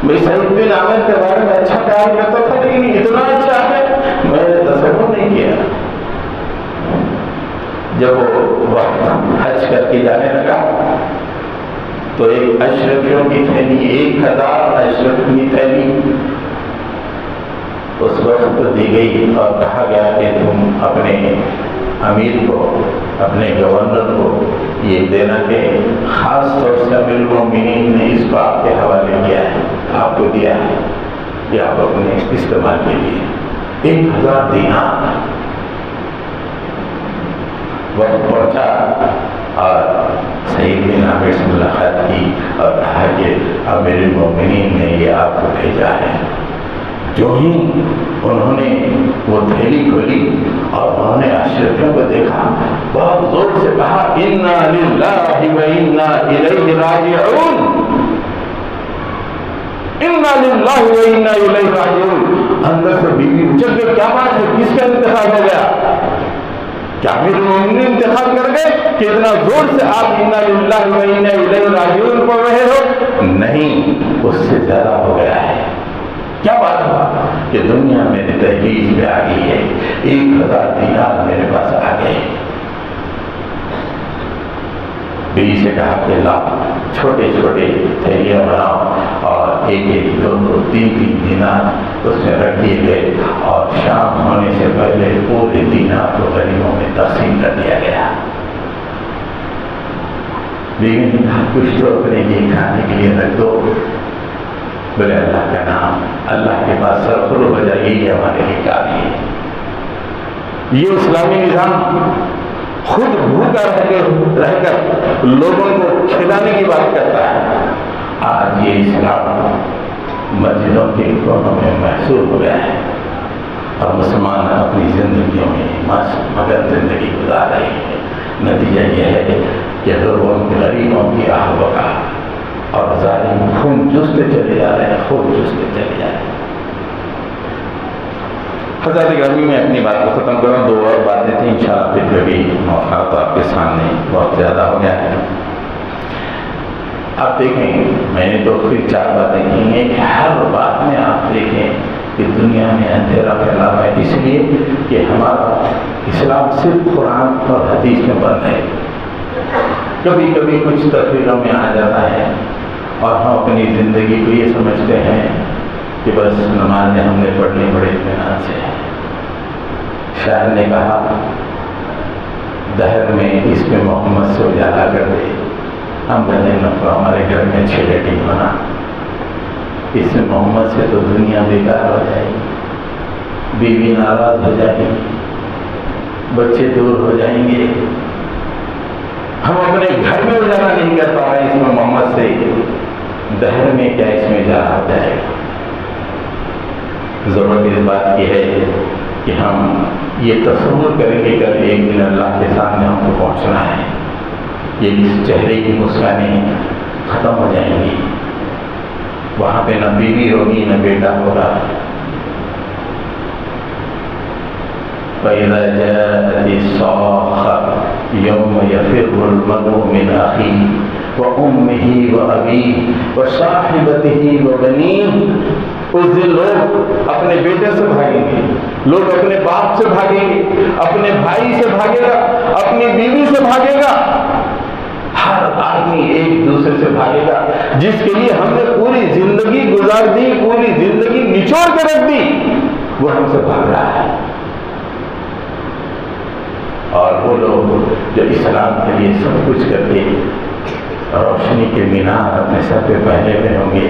میں سعید بن عامر کے بارے میں اچھا خیال کرتا تھا لیکن اتنا اچھا ہے میں نے تصور نہیں کیا. جب وہ وقت حج کر کے جانے لگا تو ایک اشرفیوں کی تھیلی 1000 اشرف کی تھیلی اس وقت دی گئی اور کہا گیا کہ تم اپنے امیر کو، اپنے گورنر کو یہ دینا کہ خاص طور سے امیر المومنین نے اس کو آپ کے حوالے کیا ہے، آپ کو دیا ہے کہ آپ اپنے استعمال کے لیے 1000 دینار. وقت پہنچا اور سعید بن عامر سے ملاقات کی اور کہا کہ امیر المومنین نے یہ آپ کو بھیجا ہے. جو ہی انہوں نے وہ تھیلی کھولی اور انہوں نے اشرفیوں کو دیکھا، بہت زور سے کہا انا للہ و انا الیہ راجعون، انا للہ و انا الیہ راجعون. اندر سے بیوی اچھل گئی، کیا بات ہے، کس کا انتخاب ہو گیا؟ کیا امیر المومنین انتخاب کر گئے کہ اتنا زور سے آپ انا للہ و انا الیہ راجعون پڑھ رہے ہو؟ نہیں، اس سے زیادہ ہو گیا ہے. کیا بات ہوا کہ دنیا میرے تحریر میں آ گئی ہے، 1000 دینار میرے پاس آ گئے. بیوی سے کہا کہ لا چھوٹے چھوٹے تھیلیاں بناؤ اور 1-1 2-2 3-3 دینار اس میں رکھ دیے گئے اور شام ہونے سے پہلے پورے دینار کو غریبوں میں تقسیم کر دیا گیا. بیوی نے کہا کچھ تو اپنے لیے کھانے کے لیے رکھ دو. بولے اللہ کا نام اللہ کے پاس سرخرو ہو جائے، یہ ہمارے لیے کافی ہے. یہ اسلامی نظام خود بھوکا رہ کر لوگوں کو کھلانے کی بات کرتا ہے. آج یہ اسلام مسجدوں کے کونوں میں محسوس ہو گیا ہے اور مسلمان اپنی زندگیوں میں مگر زندگی گزار رہے ہیں. نتیجہ یہ ہے کہ لوگوں غریبوں کی آہ بکا اور ظالم خون چوستے چلے جا رہے ہیں، خون چوستے چلے جا رہے ہیں. حضرت گرامی میں اپنی بات کو ختم کروں. 2 اور باتیں تھیں، انشاءاللہ پھر کبھی موقع تو آپ کے سامنے بہت زیادہ ہو گیا ہے. آپ دیکھیں میں نے تو پھر 4 باتیں کی ہیں کہ ہر بات میں آپ دیکھیں کہ دنیا میں اندھیرا پھیلا ہوا ہے، اس لیے کہ ہمارا اسلام صرف قرآن اور حدیث میں بند ہے. کبھی کبھی کچھ تقریروں میں آ جاتا ہے اور ہم اپنی زندگی کو یہ سمجھتے ہیں کہ بس نمازیں ہم نے پڑھنی بڑے اطمینان سے. شاعر نے کہا دہر میں اس میں محمد سے اجالا کر دے، ہم بنے نفع ہمارے گھر میں 6 لیٹنگ بنا. اس میں محمد سے تو دنیا بیکار ہو جائے گی، بیوی ناراض ہو جائے گی، بچے دور ہو جائیں گے. ہم اپنے گھر میں اجالا نہیں کر پا رہے اس میں محمد سے، دہر میں کیا اس میں اجالا ہو جائے گا. ضرورت اس بات کی ہے کہ ہم یہ تصور کریں کہ کل ایک دن اللہ کے سامنے ہم کو پہنچنا ہے. یہ چہرے کی مسکانیں ختم ہو جائیں گی، وہاں پہ نہ بیوی ہوگی نہ بیٹا ہوگا. فَإِذَا جَاءَتِ الصَّاخَّةُ يَوْمَ يَفِرُّ الْمَرْءُ مِنْ أَخِيهِ وَأُمِّهِ وَأَبِيهِ وَصَاحِبَتِهِ وَبَنِيهِ. اس دن لوگ اپنے بیٹے سے بھاگیں گے، لوگ اپنے باپ سے بھاگیں گے، اپنے بھائی سے بھاگے گا، اپنی بیوی سے بھاگے گا، ہر آدمی ایک دوسرے سے بھاگے گا جس کے لیے ہم نے پوری زندگی گزار دی، پوری زندگی نچوڑ کے رکھ دی، وہ ہم سے بھاگ رہا ہے۔ اور وہ لوگ جو اسلام کے لیے سب کچھ کر کے روشنی کے مینار اپنے سر پہ پہنے ہوئے ہوں گے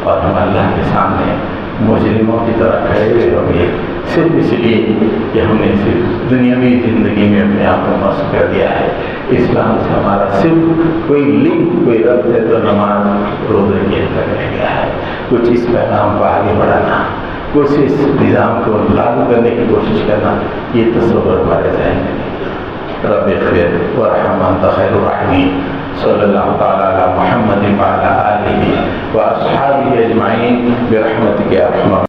اور ہم اللہ کے سامنے مجرموں کی طرح کھڑے ہوئے ہوں گے، صرف اس لیے کہ ہم نے صرف دنیاوی زندگی میں اپنے آپ کو مست کر دیا ہے۔ اسلام سے ہمارا صرف کوئی لنک، کوئی ربط ہے تو نماز روزے کے تک رہ گیا ہے۔ کچھ اس پیغام کو آگے بڑھانا، کچھ اس نظام کو لاگو کرنے کی کوشش کرنا، یہ تصور ہمارے ذہن میں نہیں۔ رب اغفر وارحم انت خیر الراحمین۔ صلی اللہ تعالی علی محمد وعلی آلہ واصحابہ اجمعین برحمتک یا ارحم